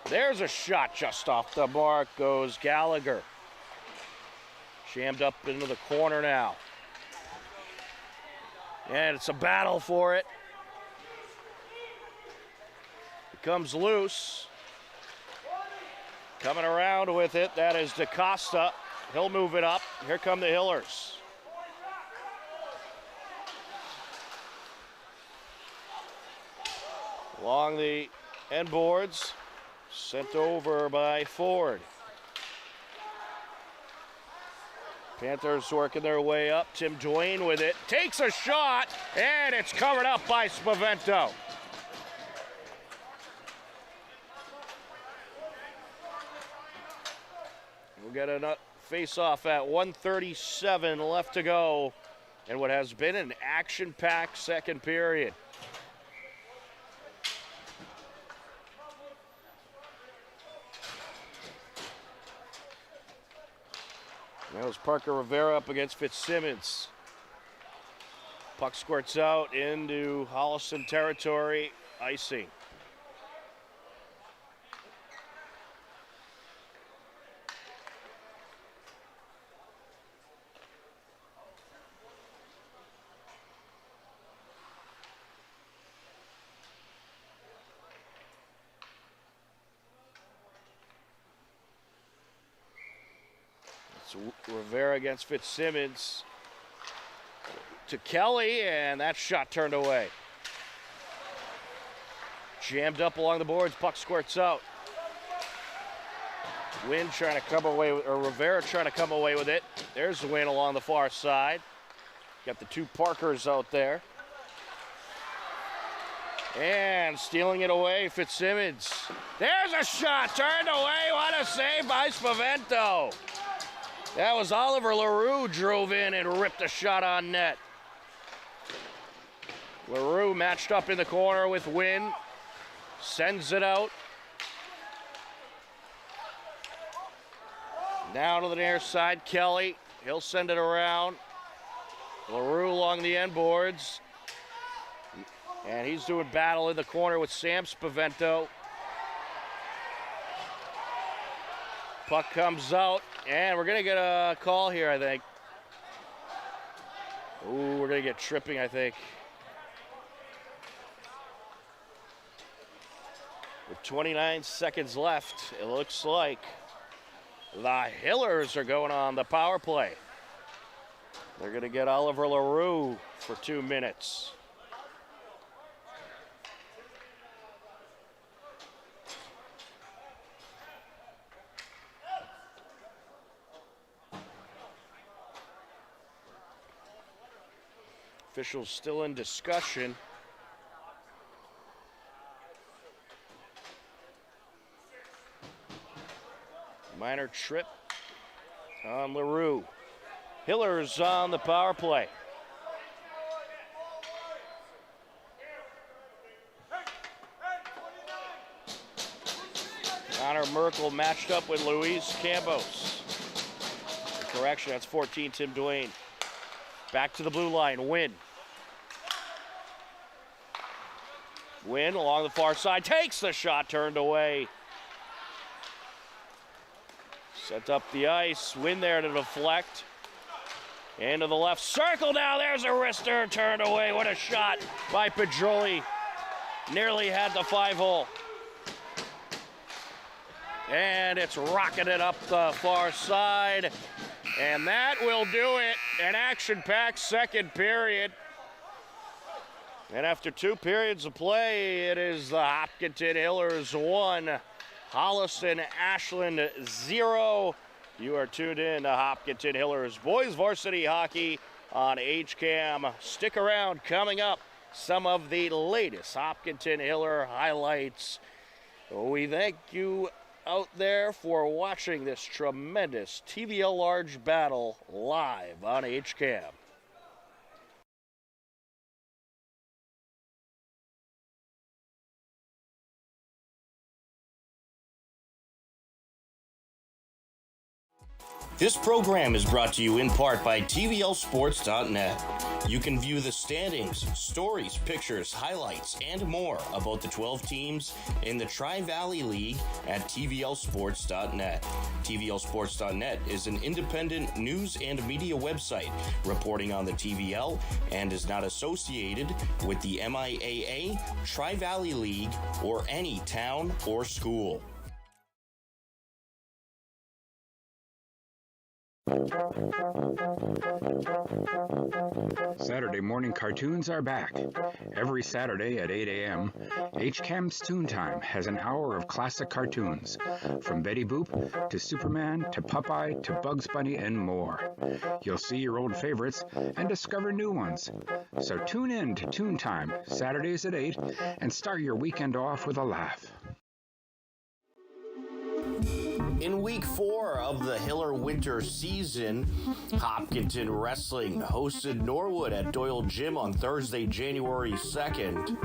There's a shot just off the mark, goes Gallagher. Jammed up into the corner now. And it's a battle for it. It comes loose. Coming around with it, that is DaCosta. He'll move it up. Here come the Hillers. Along the end boards, sent over by Ford. Panthers working their way up. Tim Duane with it. Takes a shot, and it's covered up by Spavento. We'll get a face-off at 1:37 left to go in what has been an action-packed second period. That was Parker Rivera up against Fitzsimmons. Puck squirts out into Holliston territory, icing. Rivera against Fitzsimmons to Kelly, and that shot turned away. Jammed up along the boards, puck squirts out. Wynn trying to come away with, or Rivera trying to come away with it. There's the Wynn along the far side. Got the two Parkers out there. And stealing it away, Fitzsimmons. There's a shot, turned away. What a save by Spavento. That was Oliver LaRue drove in and ripped a shot on net. LaRue matched up in the corner with Wynn. Sends it out. Down to the near side, Kelly. He'll send it around. LaRue along the end boards. And he's doing battle in the corner with Sam Spavento. Puck comes out, and we're going to get a call here, I think. Ooh, we're going to get tripping, I think. With 29 seconds left, it looks like the Hillers are going on the power play. They're going to get Oliver LaRue for 2 minutes. Officials still in discussion. Minor trip on LaRue. Hillers on the power play. Connor Merkel matched up with Luis Campos. Correction, that's 14, Tim Duane. Back to the blue line, Wynn. Wynn along the far side, takes the shot, turned away. Set up the ice, Wynn there to deflect. Into the left circle now, there's a wrister, turned away. What a shot by Pedroli. Nearly had the 5-hole. And it's rocketed up the far side. And that will do it. An action-packed second period. And after 2 periods of play, it is the Hopkinton Hillers 1, Holliston Ashland 0. You are tuned in to Hopkinton Hillers Boys Varsity Hockey on HCAM. Stick around, coming up, some of the latest Hopkinton Hiller highlights. We thank you out there for watching this tremendous TVL Large battle live on HCAM. This program is brought to you in part by TVLsports.net. You can view the standings, stories, pictures, highlights, and more about the 12 teams in the Tri-Valley League at TVLsports.net. TVLsports.net is an independent news and media website reporting on the TVL and is not associated with the MIAA, Tri-Valley League, or any town or school. Saturday morning cartoons are back. Every Saturday at 8 a.m., HCAM's Toon Time has an hour of classic cartoons, from Betty Boop to Superman to Popeye to Bugs Bunny and more. You'll see your old favorites and discover new ones. So tune in to Toon Time, Saturdays at 8, and start your weekend off with a laugh. In week 4 of the Hiller winter season, Hopkinton Wrestling hosted Norwood at Doyle Gym on Thursday, January 2nd.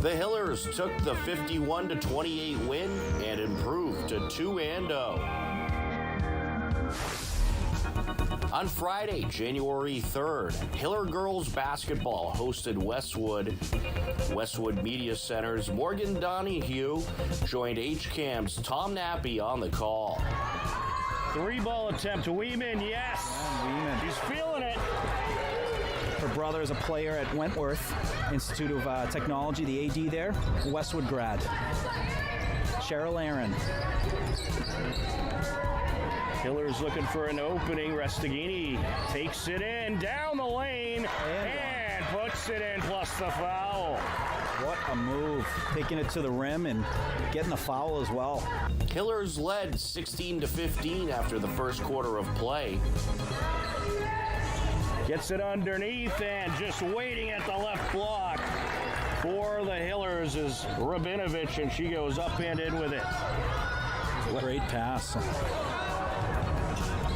The Hillers took the 51-28 win and improved to 2-0. On Friday, January 3rd, Hiller girls basketball hosted Westwood. Westwood Media Center's Morgan Donahue joined HCAM's Tom Nappy on the call. 3-ball attempt to Weeman, yes. Weeman. She's feeling it. Her brother is a player at Wentworth Institute of Technology, the AD there, Westwood grad. Cheryl Aaron. Hillers looking for an opening. Restaghini takes it in, down the lane, and puts it in, plus the foul. What a move. Taking it to the rim and getting the foul as well. Hillers led 16-15 after the first quarter of play. Gets it underneath and just waiting at the left block for the Hillers is Rabinovich, and she goes up and in with it. Great pass.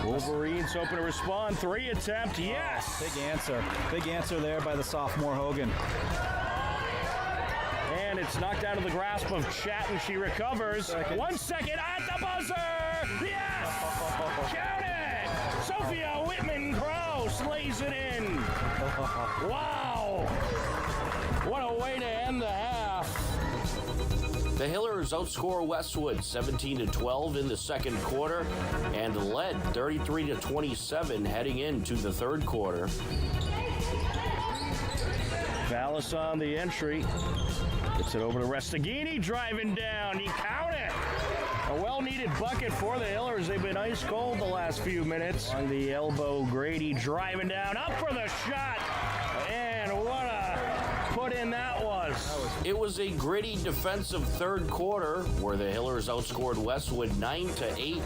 Wolverines hoping to respond. 3 attempt, yes! Big answer. Big answer there by the sophomore Hogan. And it's knocked out of the grasp of Chatton. She recovers. 1 second at the buzzer! Yes! Count it! Sophia Whitman-Krause lays it in. Wow! What a way to end the half. The Hillers outscore Westwood 17-12 in the second quarter and led 33-27 heading into the third quarter. Vallis on the entry. Gets it over to Restaghini, driving down. You count it. A well-needed bucket for the Hillers. They've been ice cold the last few minutes. On the elbow, Grady driving down, up for the shot. And what a put in that was. It was a gritty defensive third quarter where the Hillers outscored Westwood 9-8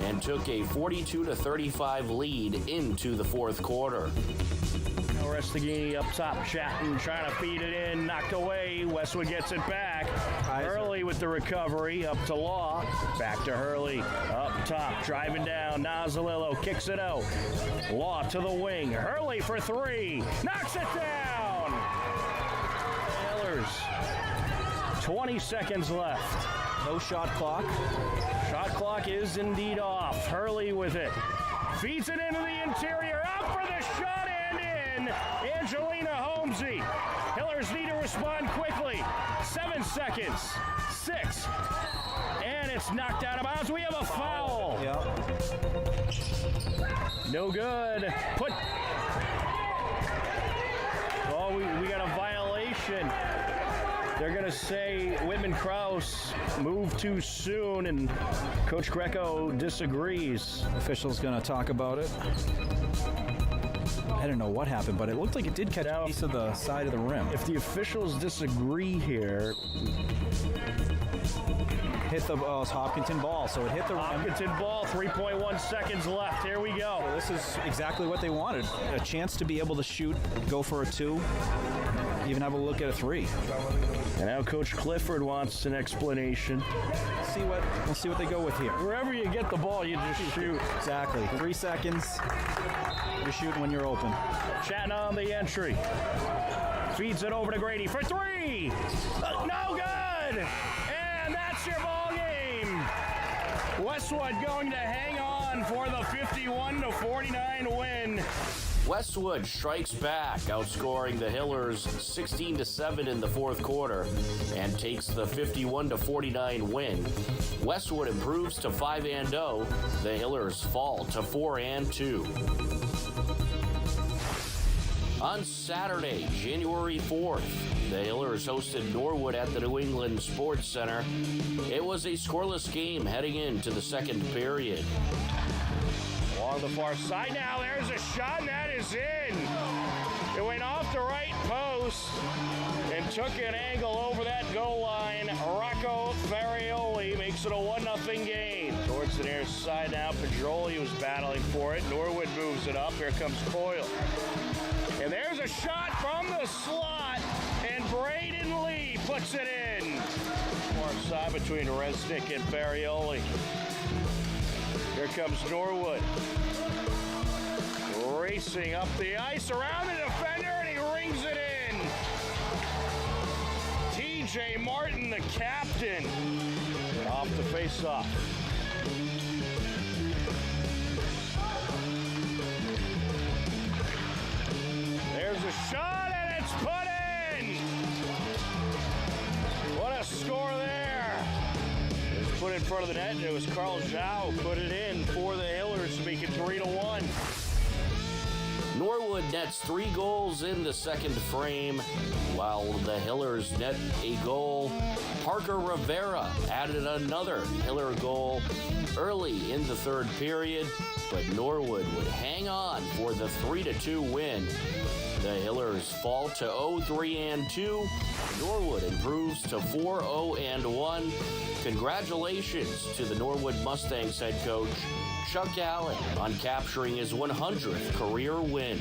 and took a 42-35 lead into the fourth quarter. Restaghini up top, Chatton, trying to feed it in, knocked away. Westwood gets it back. Hurley with the recovery, up to Law. Back to Hurley, up top, driving down. Nazalillo kicks it out. Law to the wing. Hurley for 3, knocks it down. Hillers, 20 seconds left. No shot clock. Shot clock is indeed off. Hurley with it. Feeds it into the interior, up for the shot and in. Angelina Holmesy. Hillers need to respond quickly. 7 seconds. 6. And it's knocked out of bounds. We have a foul. Yep. No good. Oh, we got a violation. They're going to say Whitman-Krause moved too soon, and Coach Greco disagrees. Official's going to talk about it. I don't know what happened, but it looked like it did catch a piece of the side of the rim. If the officials disagree here, hit the Hopkinton ball, so it hit the rim. Hopkinton ball, 3.1 seconds left. Here we go. So this is exactly what they wanted. A chance to be able to shoot, go for a 2, even have a look at a 3. And now Coach Clifford wants an explanation. We'll see what they go with here. Wherever you get the ball, you just shoot. Exactly. 3 seconds. You're shooting when you're open. Chatting on the entry. Feeds it over to Grady for 3. No good. And that's your ball game. Westwood going to hang on for the 51-49 win. Westwood strikes back, outscoring the Hillers 16-7 in the fourth quarter and takes the 51-49 win. Westwood improves to 5-0. The Hillers fall to 4-2. On Saturday, January 4th, the Hillers hosted Norwood at the New England Sports Center. It was a scoreless game heading into the second period. Along the far side now, there's a shot, and that is in. It went off the right post and took an angle over that goal line. Rocco Farioli makes it a 1-0 game. Towards the near side now, Pedroli was battling for it. Norwood moves it up. Here comes Coyle. And there's a shot from the slot, and Braden Lee puts it in. Far side between Resnick and Farioli. Here comes Norwood. Racing up the ice around the defender, and he rings it in. TJ Martin, the captain, off the face-off. There's a shot, and it's put in! What a score there! It was put in front of the net, and it was Carl Zhao who put it in for the Hillers to make it 3-1. Norwood nets 3 goals in the second frame, while the Hillers net a goal. Parker Rivera added another Hiller goal early in the third period, but Norwood would hang on for the 3-2 win. The Hillers fall to 0-3-2. Norwood improves to 4-0-1. Congratulations to the Norwood Mustangs head coach, Chuck Allen, on capturing his 100th career win.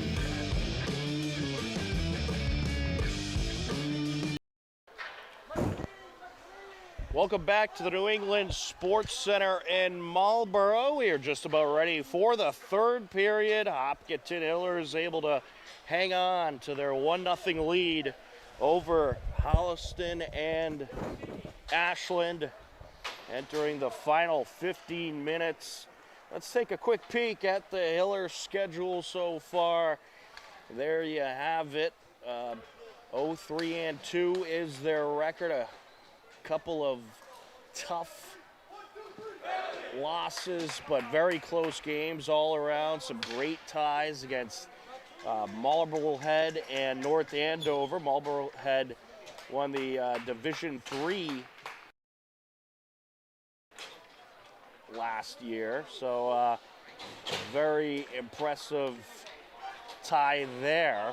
Welcome back to the New England Sports Center in Marlboro. We are just about ready for the third period. Hopkinton Hillers able to hang on to their 1-0 lead over Holliston and Ashland, entering the final 15 minutes. Let's take a quick peek at the Hillers schedule so far. There you have it. 0-3-2 is their record. A couple of tough losses, but very close games all around. Some great ties against Marblehead and North Andover. Marblehead won the Division III last year, so very impressive tie there.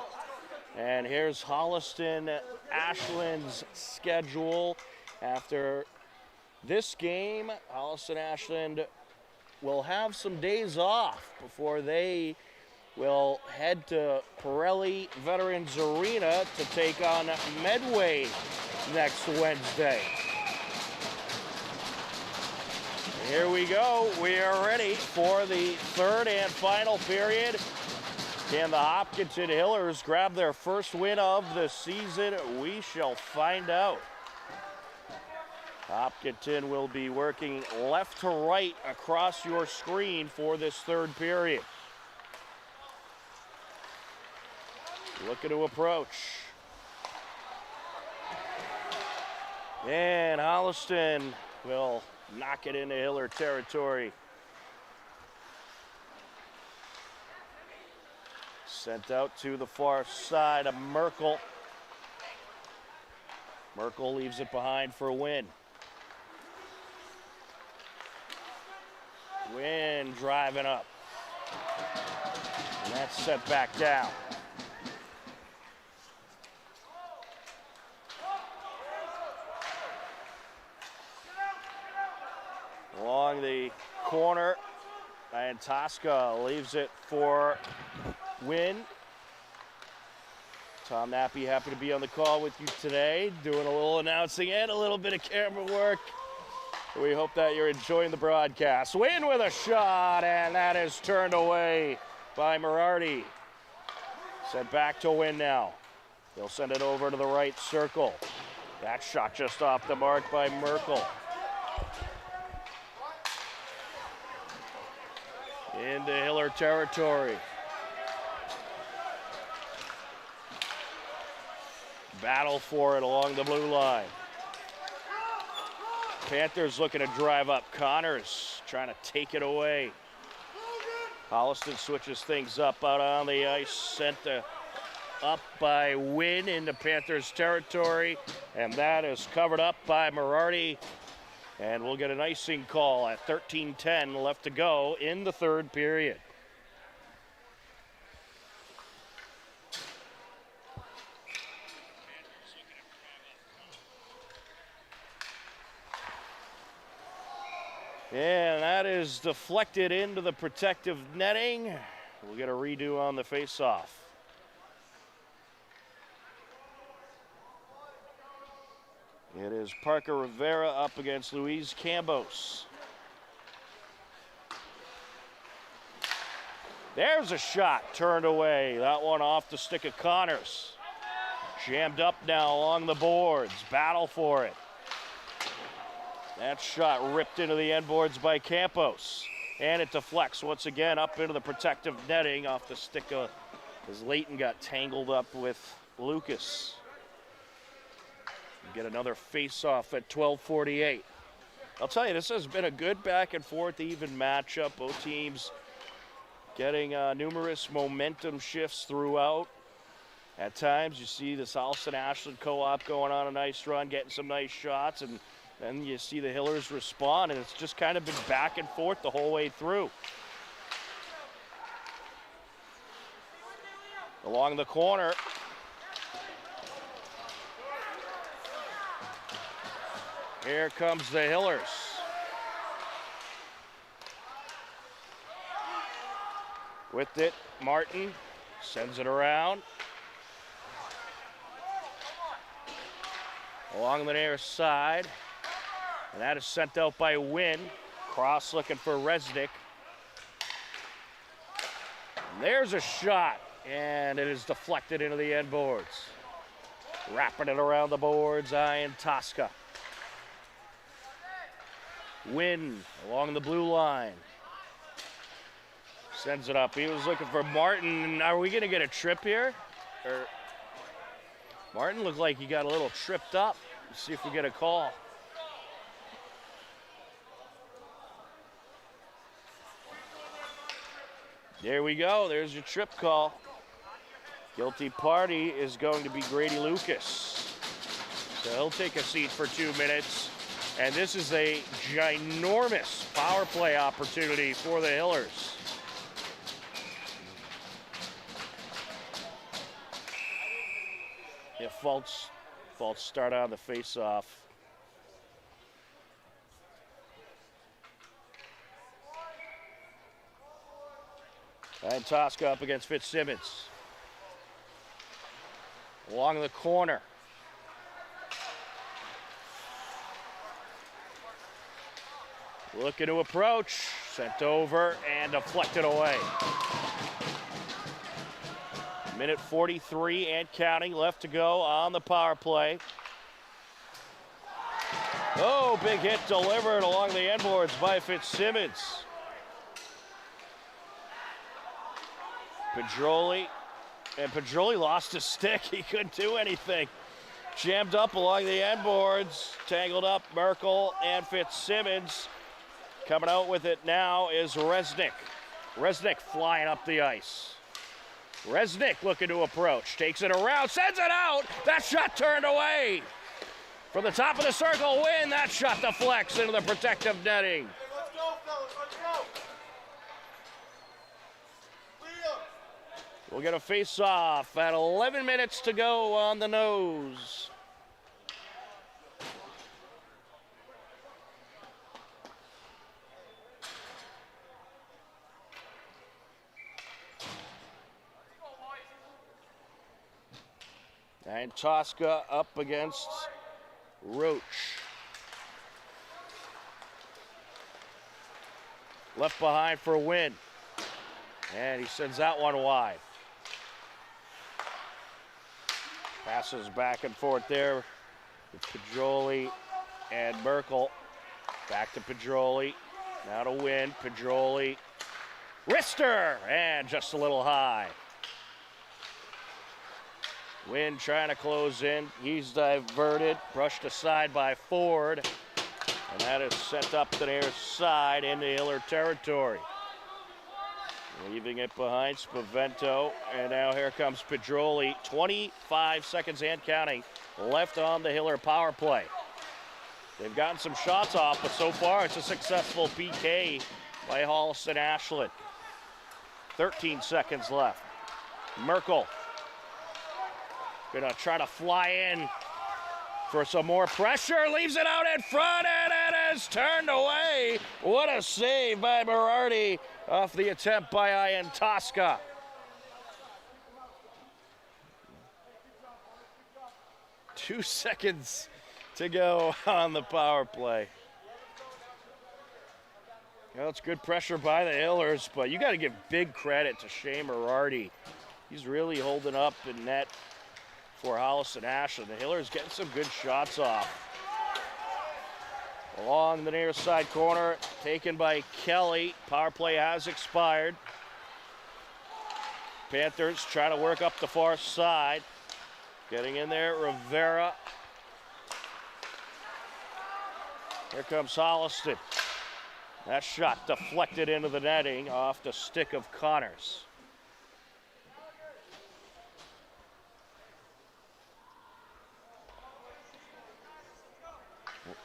And here's Holliston Ashland's schedule. After this game, Holliston Ashland will have some days off before they will head to Pirelli Veterans Arena to take on Medway next Wednesday. Here we go. We are ready for the third and final period. Can the Hopkinton Hillers grab their first win of the season? We shall find out. Hopkinton will be working left to right across your screen for this third period. Looking to approach. And Holliston will knock it into Hiller territory. Sent out to the far side of Merkel. Merkel leaves it behind for a win. Win driving up. And that's set back down. Along the corner, and Tosca leaves it for Win. Tom Nappy, happy to be on the call with you today, doing a little announcing and a little bit of camera work. We hope that you're enjoying the broadcast. Win with a shot, and that is turned away by Morardi. Sent back to Win now. They'll send it over to the right circle. That shot just off the mark by Merkel. Into Hiller territory. Battle for it along the blue line. Panthers looking to drive up. Connors trying to take it away. Holliston switches things up out on the ice. Sent up by Wynn into Panthers territory. And that is covered up by Morardi. And we'll get an icing call at 13:10 left to go in the third period. And that is deflected into the protective netting. We'll get a redo on the face-off. It is Parker Rivera up against Luis Cambos. There's a shot turned away. That one off the stick of Connors. Jammed up now along the boards. Battle for it. That shot ripped into the end boards by Campos. And it deflects once again up into the protective netting off the stick of, as Leighton got tangled up with Lucas. Get another face-off at 12:48. I'll tell you, this has been a good back and forth, even matchup. Both teams getting numerous momentum shifts throughout. At times, you see this Holliston Ashland co-op going on a nice run, getting some nice shots, and then you see the Hillers respond, and it's just kind of been back and forth the whole way through. Along the corner. Here comes the Hillers. With it, Martin sends it around. Along the near side. And that is sent out by Wynn. Cross looking for Resnick. And there's a shot. And it is deflected into the end boards. Wrapping it around the boards, Ian Tosca. Wynn along the blue line. Sends it up. He was looking for Martin. Are we going to get a trip here? Or Martin looked like he got a little tripped up. Let's see if we get a call. There we go. There's your trip call. Guilty party is going to be Grady Lucas. So he'll take a seat for 2 minutes. And this is a ginormous power play opportunity for the Hillers. Yeah, false start on the face-off. And Tosca up against Fitzsimmons. Along the corner. Looking to approach. Sent over and deflected away. Minute 43 and counting left to go on the power play. Oh, big hit delivered along the end boards by Fitzsimmons. Pedroli, and Pedroli lost his stick. He couldn't do anything. Jammed up along the end boards, tangled up Merkel and Fitzsimmons. Coming out with it now is Resnick. Resnick flying up the ice. Resnick looking to approach, takes it around, sends it out. That shot turned away. From the top of the circle, Wynn. That shot deflects into the protective netting. Hey, let's go, fellas, let's go. We'll get a face-off at 11 minutes to go on the nose. And Tosca up against Roach. Left behind for Wynn. And he sends that one wide. Passes back and forth there with Pedroli and Merkel. Back to Pedroli. Now to Wynn. Pedroli. Wrister! And just a little high. Wynn trying to close in. He's diverted. Brushed aside by Ford. And that is sent up the near side into Hiller territory. Leaving it behind Spavento, and now here comes Pedroli. 25 seconds and counting left on the Hiller power play. They've gotten some shots off, but so far it's a successful PK by Holliston Ashland. 13 seconds left. Merkel gonna try to fly in for some more pressure, leaves it out in front, and it is turned away. What a save by Berardi off the attempt by Ian Tosca. Two seconds to go on the power play. Well, it's good pressure by the Hillers, but you got to give big credit to Shane Berardi. He's really holding up in net for Holliston Ashland. The Hillers getting some good shots off. Along the near side corner, taken by Kelly. Power play has expired. Panthers trying to work up the far side. Getting in there, Rivera. Here comes Holliston. That shot deflected into the netting off the stick of Connors.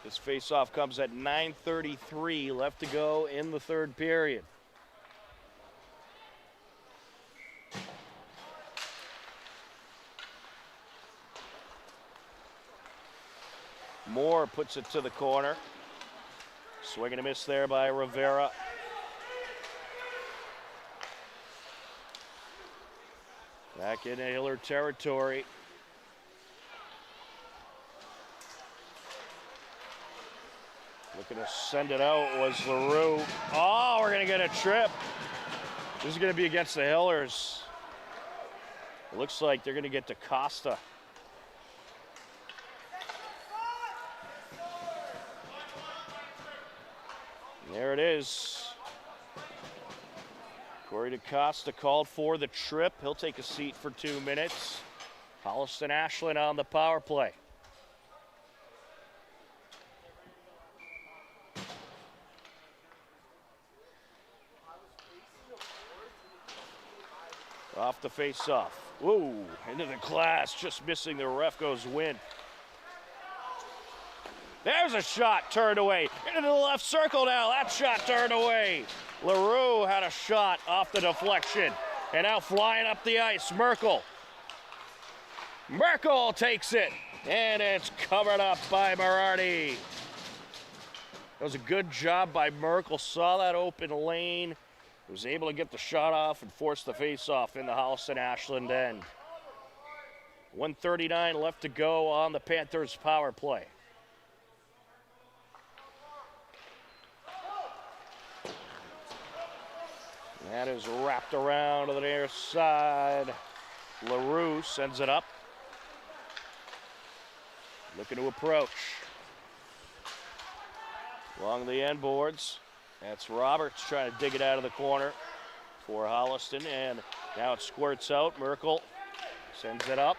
This faceoff comes at 9:33 left to go in the third period. Moore puts it to the corner. Swing and a miss there by Rivera. Back into Hiller territory. Looking to send it out was LaRue. Oh, we're going to get a trip. This is going to be against the Hillers. It looks like they're going to get to Costa. There it is. Corey DaCosta called for the trip. He'll take a seat for 2 minutes. Holliston Ashland on the power play. Off the face-off. Whoa, into the glass, just missing the ref goes win. There's a shot turned away. Into the left circle now. That shot turned away. LaRue had a shot off the deflection. And now flying up the ice, Merkel. Merkel takes it. And it's covered up by Mirardi. That was a good job by Merkel. Saw that open lane. Was able to get the shot off and force the face-off in the Holliston Ashland end. 1:39 left to go on the Panthers power play. That is wrapped around to the near side. LaRue sends it up. Looking to approach. Along the end boards. That's Roberts trying to dig it out of the corner for Holliston, and now it squirts out. Merkel sends it up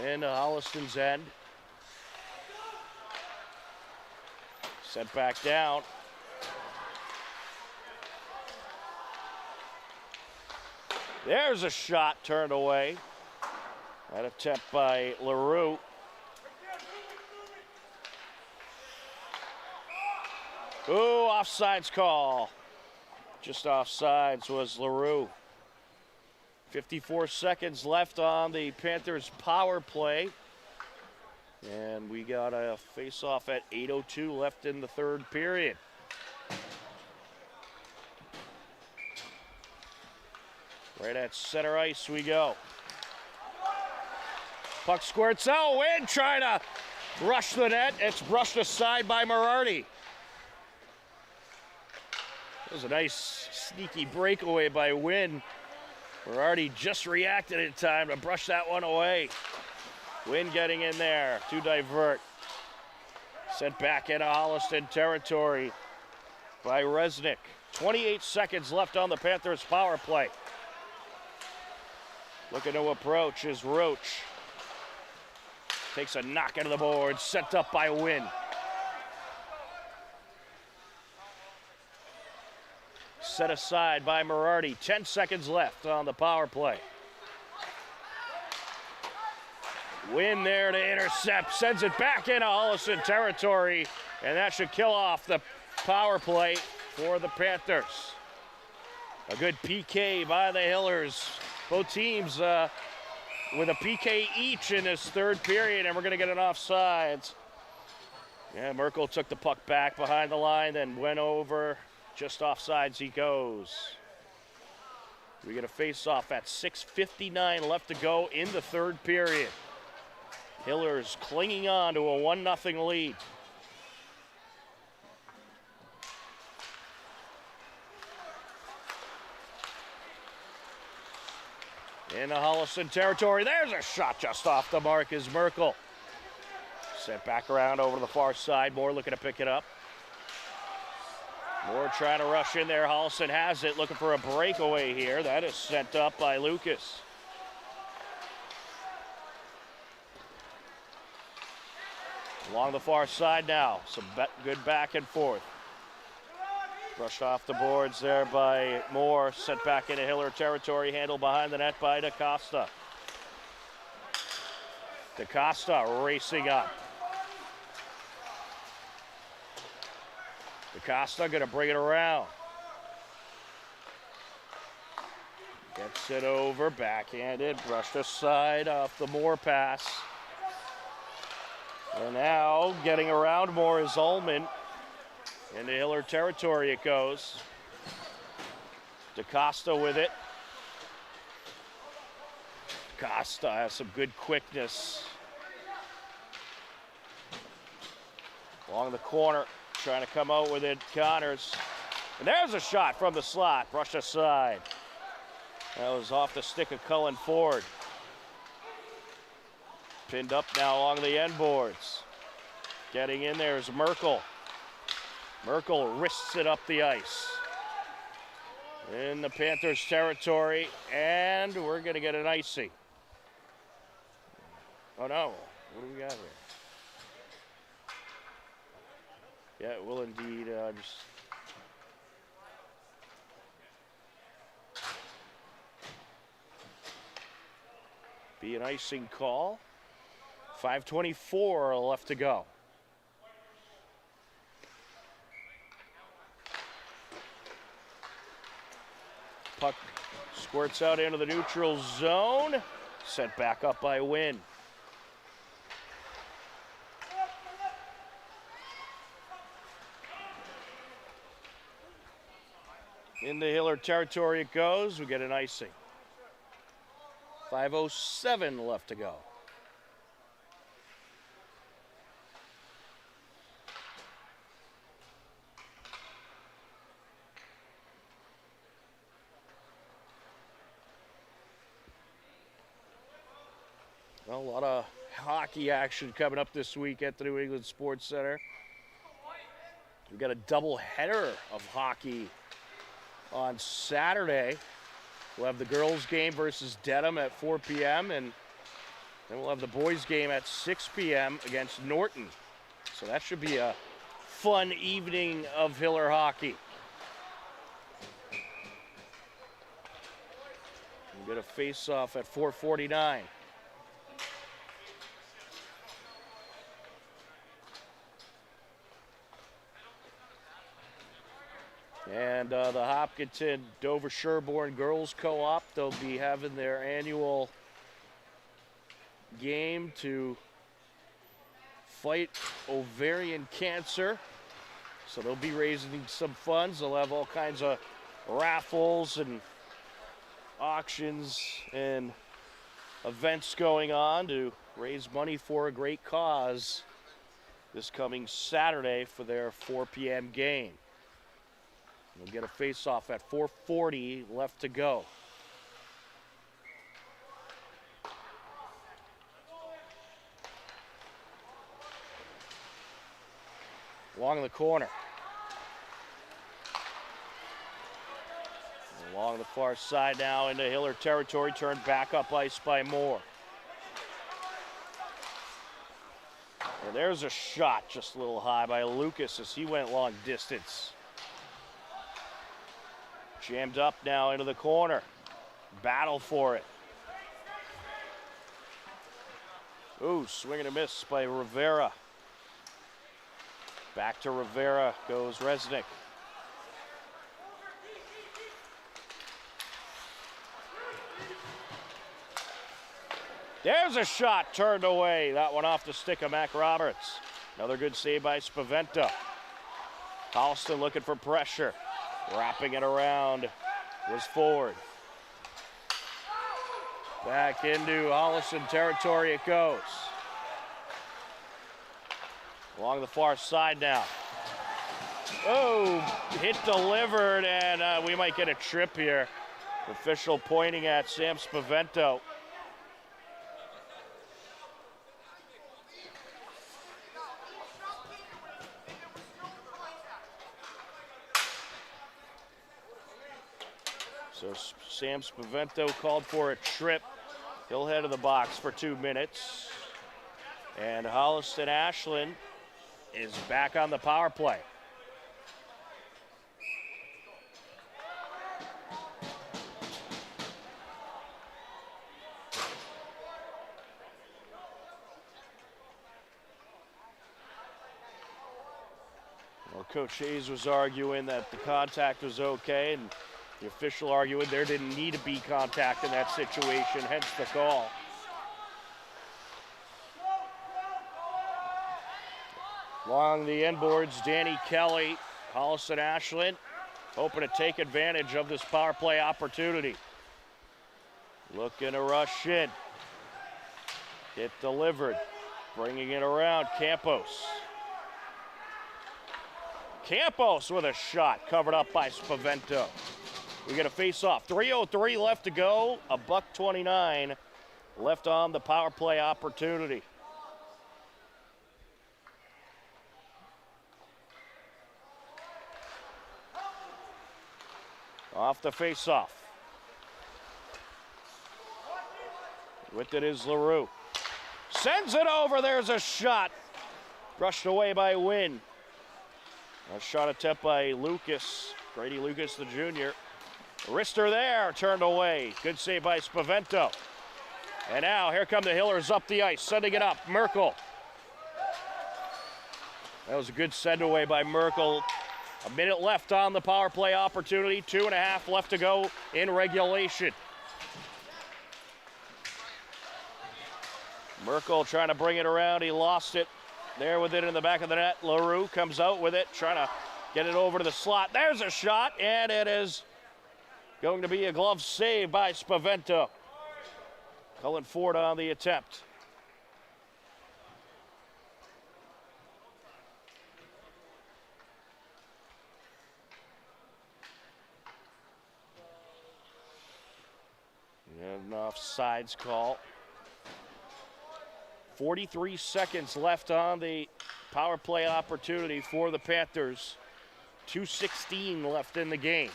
into Holliston's end. Sent back down. There's a shot turned away. That attempt by LaRue. Ooh, offsides call. Just offsides was LaRue. 54 seconds left on the Panthers power play. And we got a face-off at 8:02 left in the third period. Right at center ice we go. Puck squirts out. Wynn trying to rush the net. It's brushed aside by Mirardi. It was a nice sneaky breakaway by Wynn. Mirardi just reacted in time to brush that one away. Wynn getting in there to divert. Sent back into Holliston territory by Resnick. 28 seconds left on the Panthers power play. Looking to approach is Roach. Takes a knock into the board, sent up by Wynn. Set aside by Mirardi. 10 seconds left on the power play. Wynn there to intercept, sends it back into Holliston territory, and that should kill off the power play for the Panthers. A good PK by the Hillers. Both teams with a PK each in this third period, and we're going to get an offsides. Yeah, Merkel took the puck back behind the line, then went over. Just offsides he goes. We get a face-off at 6:59 left to go in the third period. Hillers clinging on to a 1-0 lead. In the Holliston territory, there's a shot just off the mark is Merkel. Sent back around over to the far side. Moore looking to pick it up. Moore trying to rush in there. Holliston has it, looking for a breakaway here. That is sent up by Lucas. Along the far side now. Some good back and forth. Brushed off the boards there by Moore. Sent back into Hiller territory. Handled behind the net by DaCosta. DaCosta racing up. DaCosta going to bring it around. Gets it over. Backhanded. Brushed aside off the Moore pass. And now getting around Moore is Ullman. Into Hiller territory it goes. DaCosta with it. DaCosta has some good quickness. Along the corner, trying to come out with it, Connors. And there's a shot from the slot, brushed aside. That was off the stick of Cullen Ford. Pinned up now along the end boards. Getting in there is Merkel. Merkel wrists it up the ice. In the Panthers territory, and we're going to get an icing. Oh no, what do we got here? Yeah, it will indeed just... be an icing call. 5:24 left to go. Puck squirts out into the neutral zone. Sent back up by Wynn. Into Hiller territory it goes. We get an icing. 5:07 left to go. Well, a lot of hockey action coming up this week at the New England Sports Center. We've got a double header of hockey on Saturday. We'll have the girls' game versus Dedham at 4 p.m. and then we'll have the boys' game at 6 p.m. against Norton. So that should be a fun evening of Hiller hockey. We'll get a face-off at 4:49. And the Hopkinton Dover Sherborne Girls Co-op, they'll be having their annual game to fight ovarian cancer. So they'll be raising some funds. They'll have all kinds of raffles and auctions and events going on to raise money for a great cause this coming Saturday for their 4 p.m. game. We'll get a face-off at 4:40 left to go. Along the corner. Along the far side now into Hiller territory, turned back up ice by Moore. And there's a shot just a little high by Lucas as he went long distance. Jammed up now into the corner. Battle for it. Ooh, swing and a miss by Rivera. Back to Rivera goes Resnick. There's a shot turned away. That one off the stick of Mac Roberts. Another good save by Spaventa. Holliston looking for pressure. Wrapping it around was Ford. Back into Holliston territory it goes. Along the far side now. Oh, hit delivered, and we might get a trip here. Official pointing at Sam Spavento. So Sam Spavento called for a trip. He'll head to the box for 2 minutes. And Holliston Ashland is back on the power play. Well, Coach Hayes was arguing that the contact was okay, and the official arguing there didn't need to be contact in that situation, hence the call. Along the end boards, Danny Kelly, Holliston Ashland, hoping to take advantage of this power play opportunity. Looking to rush in. Hit delivered. Bringing it around, Campos. Campos with a shot, covered up by Spavento. We get a face-off. 3:03 left to go. A $1.29 left on the power play opportunity. Off the face-off. With it is LaRue. Sends it over. There's a shot. Brushed away by Wynn. A shot attempt by Lucas. Grady Lucas, the junior. Wrister there, turned away. Good save by Spavento. And now here come the Hillers up the ice, sending it up. Merkel. That was a good send away by Merkel. A minute left on the power play opportunity. 2.5 left to go in regulation. Merkel trying to bring it around. He lost it. There with it in the back of the net. LaRue comes out with it, trying to get it over to the slot. There's a shot, and it is going to be a glove save by Spavento. Cullen Ford on the attempt. And an offsides call. 43 seconds left on the power play opportunity for the Panthers. 2:16 left in the game.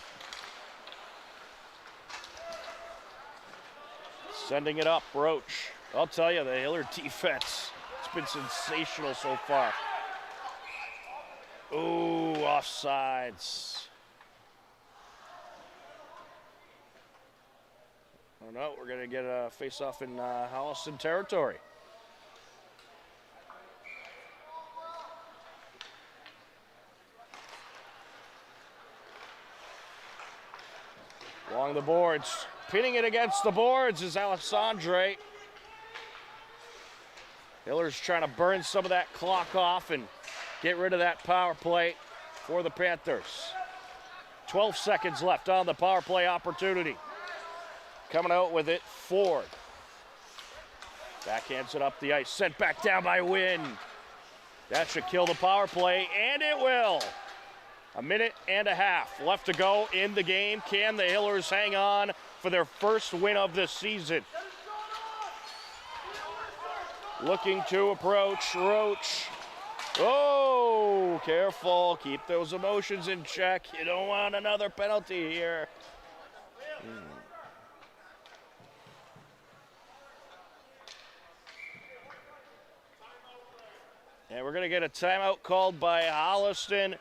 Sending it up, Roach. I'll tell you, the Hiller defense, it's been sensational so far. Ooh, offsides. Oh no, we're gonna get a face-off in Holliston territory. Along the boards, pinning it against the boards is Alessandre. Hiller's trying to burn some of that clock off and get rid of that power play for the Panthers. 12 seconds left on the power play opportunity. Coming out with it, Ford. Backhands it up the ice, sent back down by Wynn. That should kill the power play, and it will. 1.5 minutes left to go in the game. Can the Hillers hang on for their first win of the season? Looking to approach, Roach. Oh, careful, keep those emotions in check. You don't want another penalty here. And we're gonna get a timeout called by Holliston.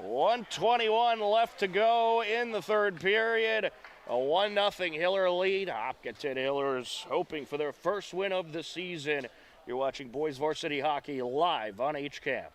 1:21 left to go in the third period. A 1-0 Hiller lead. Hopkinton Hillers hoping for their first win of the season. You're watching Boys Varsity Hockey live on HCAM.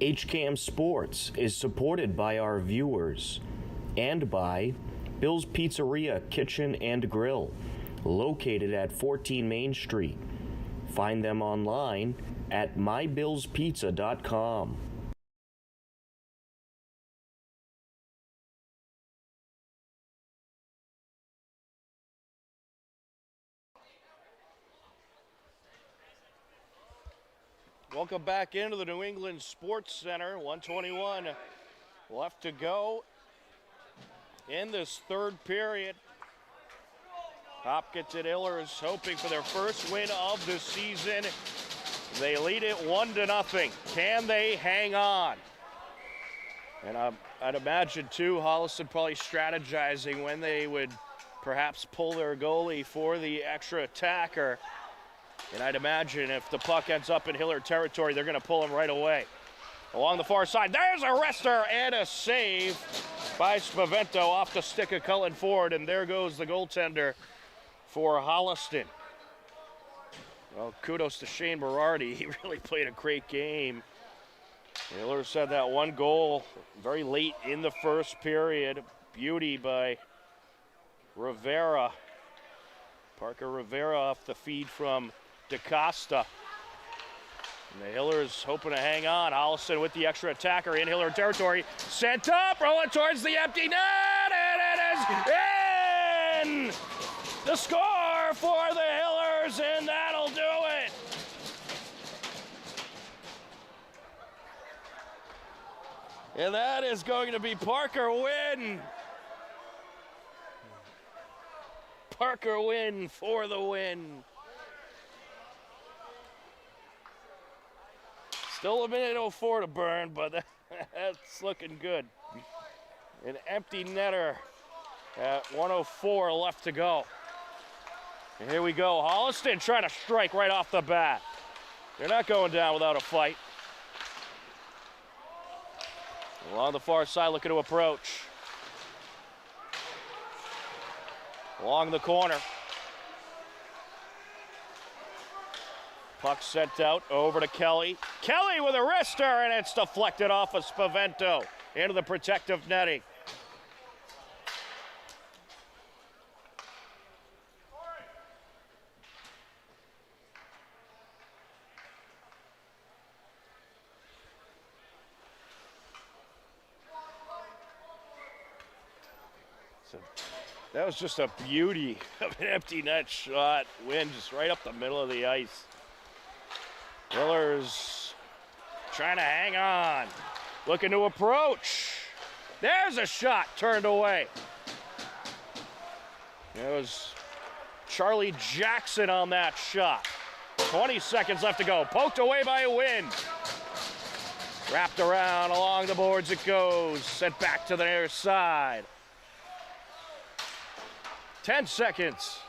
HCAM Sports is supported by our viewers and by Bill's Pizzeria Kitchen and Grill, located at 14 Main Street. Find them online at mybillspizza.com. Welcome back into the New England Sports Center. 1:21 left to go in this third period. Hopkinton Hillers hoping for their first win of the season. They lead it 1-0. Can they hang on? And I'd imagine too, Holliston probably strategizing when they would perhaps pull their goalie for the extra attacker. And I'd imagine if the puck ends up in Hiller territory, they're going to pull him right away. Along the far side, there's a wrister and a save by Spavento off the stick of Cullen Ford, and there goes the goaltender for Holliston. Well, kudos to Shane Berardi. He really played a great game. The Hillers had that one goal very late in the first period. Beauty by Rivera. Parker Rivera off the feed from DaCosta. And the Hillers hoping to hang on. Holliston with the extra attacker in Hiller territory. Sent up, rolling towards the empty net, and it is in! The score for the Hillers, and that'll do it. And that is going to be Parker Wynn. Parker Wynn for the win. Still a minute 04 to burn, but that's looking good. An empty netter at 1:04 left to go. And here we go. Holliston trying to strike right off the bat. They're not going down without a fight. Along the far side, looking to approach. Along the corner. Puck sent out over to Kelly. Kelly with a wrister, and it's deflected off of Spavento into the protective netting. So that was just a beauty of an empty net shot. Wind just right up the middle of the ice. Hillers trying to hang on, looking to approach. There's a shot turned away. It was Charlie Jackson on that shot. 20 seconds left to go. Poked away by Wynn. Wrapped around along the boards it goes. Sent back to the near side. 10 seconds.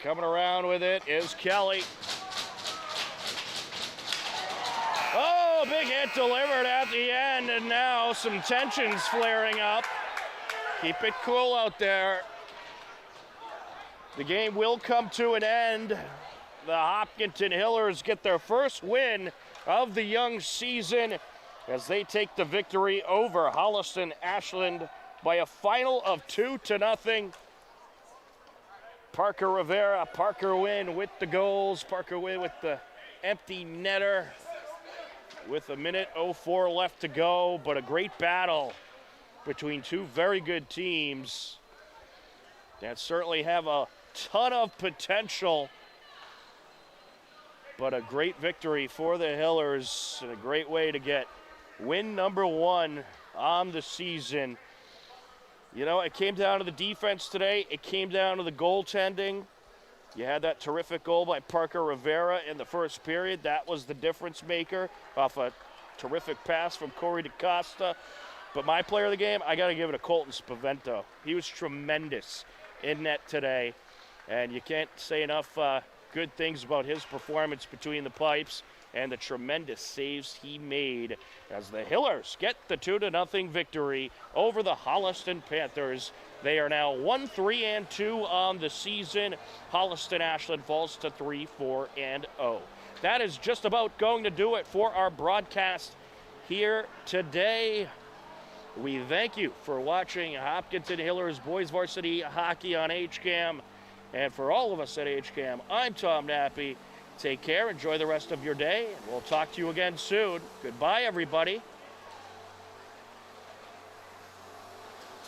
Coming around with it is Kelly. Oh, big hit delivered at the end, and now some tensions flaring up. Keep it cool out there. The game will come to an end. The Hopkinton Hillers get their first win of the young season as they take the victory over Holliston Ashland by a final of 2-0. Parker Rivera, Parker Wynn with the goals. Parker Wynn with the empty netter with a minute 04 left to go, but a great battle between two very good teams that certainly have a ton of potential, but a great victory for the Hillers and a great way to get win number 1 on the season. You know, it came down to the defense today. It came down to the goaltending. You had that terrific goal by Parker Rivera in the first period. That was the difference maker off a terrific pass from Corey DaCosta. But my player of the game, I got to give it to Colton Spavento. He was tremendous in net today. And you can't say enough good things about his performance between the pipes and the tremendous saves he made as the Hillers get the 2-0 victory over the Holliston Panthers. They are now 1-3-2 on the season. Holliston Ashland falls to 3-4-0. that is just about going to do it for our broadcast here today. We thank you for watching Hopkinton Hillers Boys Varsity Hockey on HCAM. And for all of us at HCAM, I'm Tom Nappy. Take care, enjoy the rest of your day, and we'll talk to you again soon. Goodbye, everybody.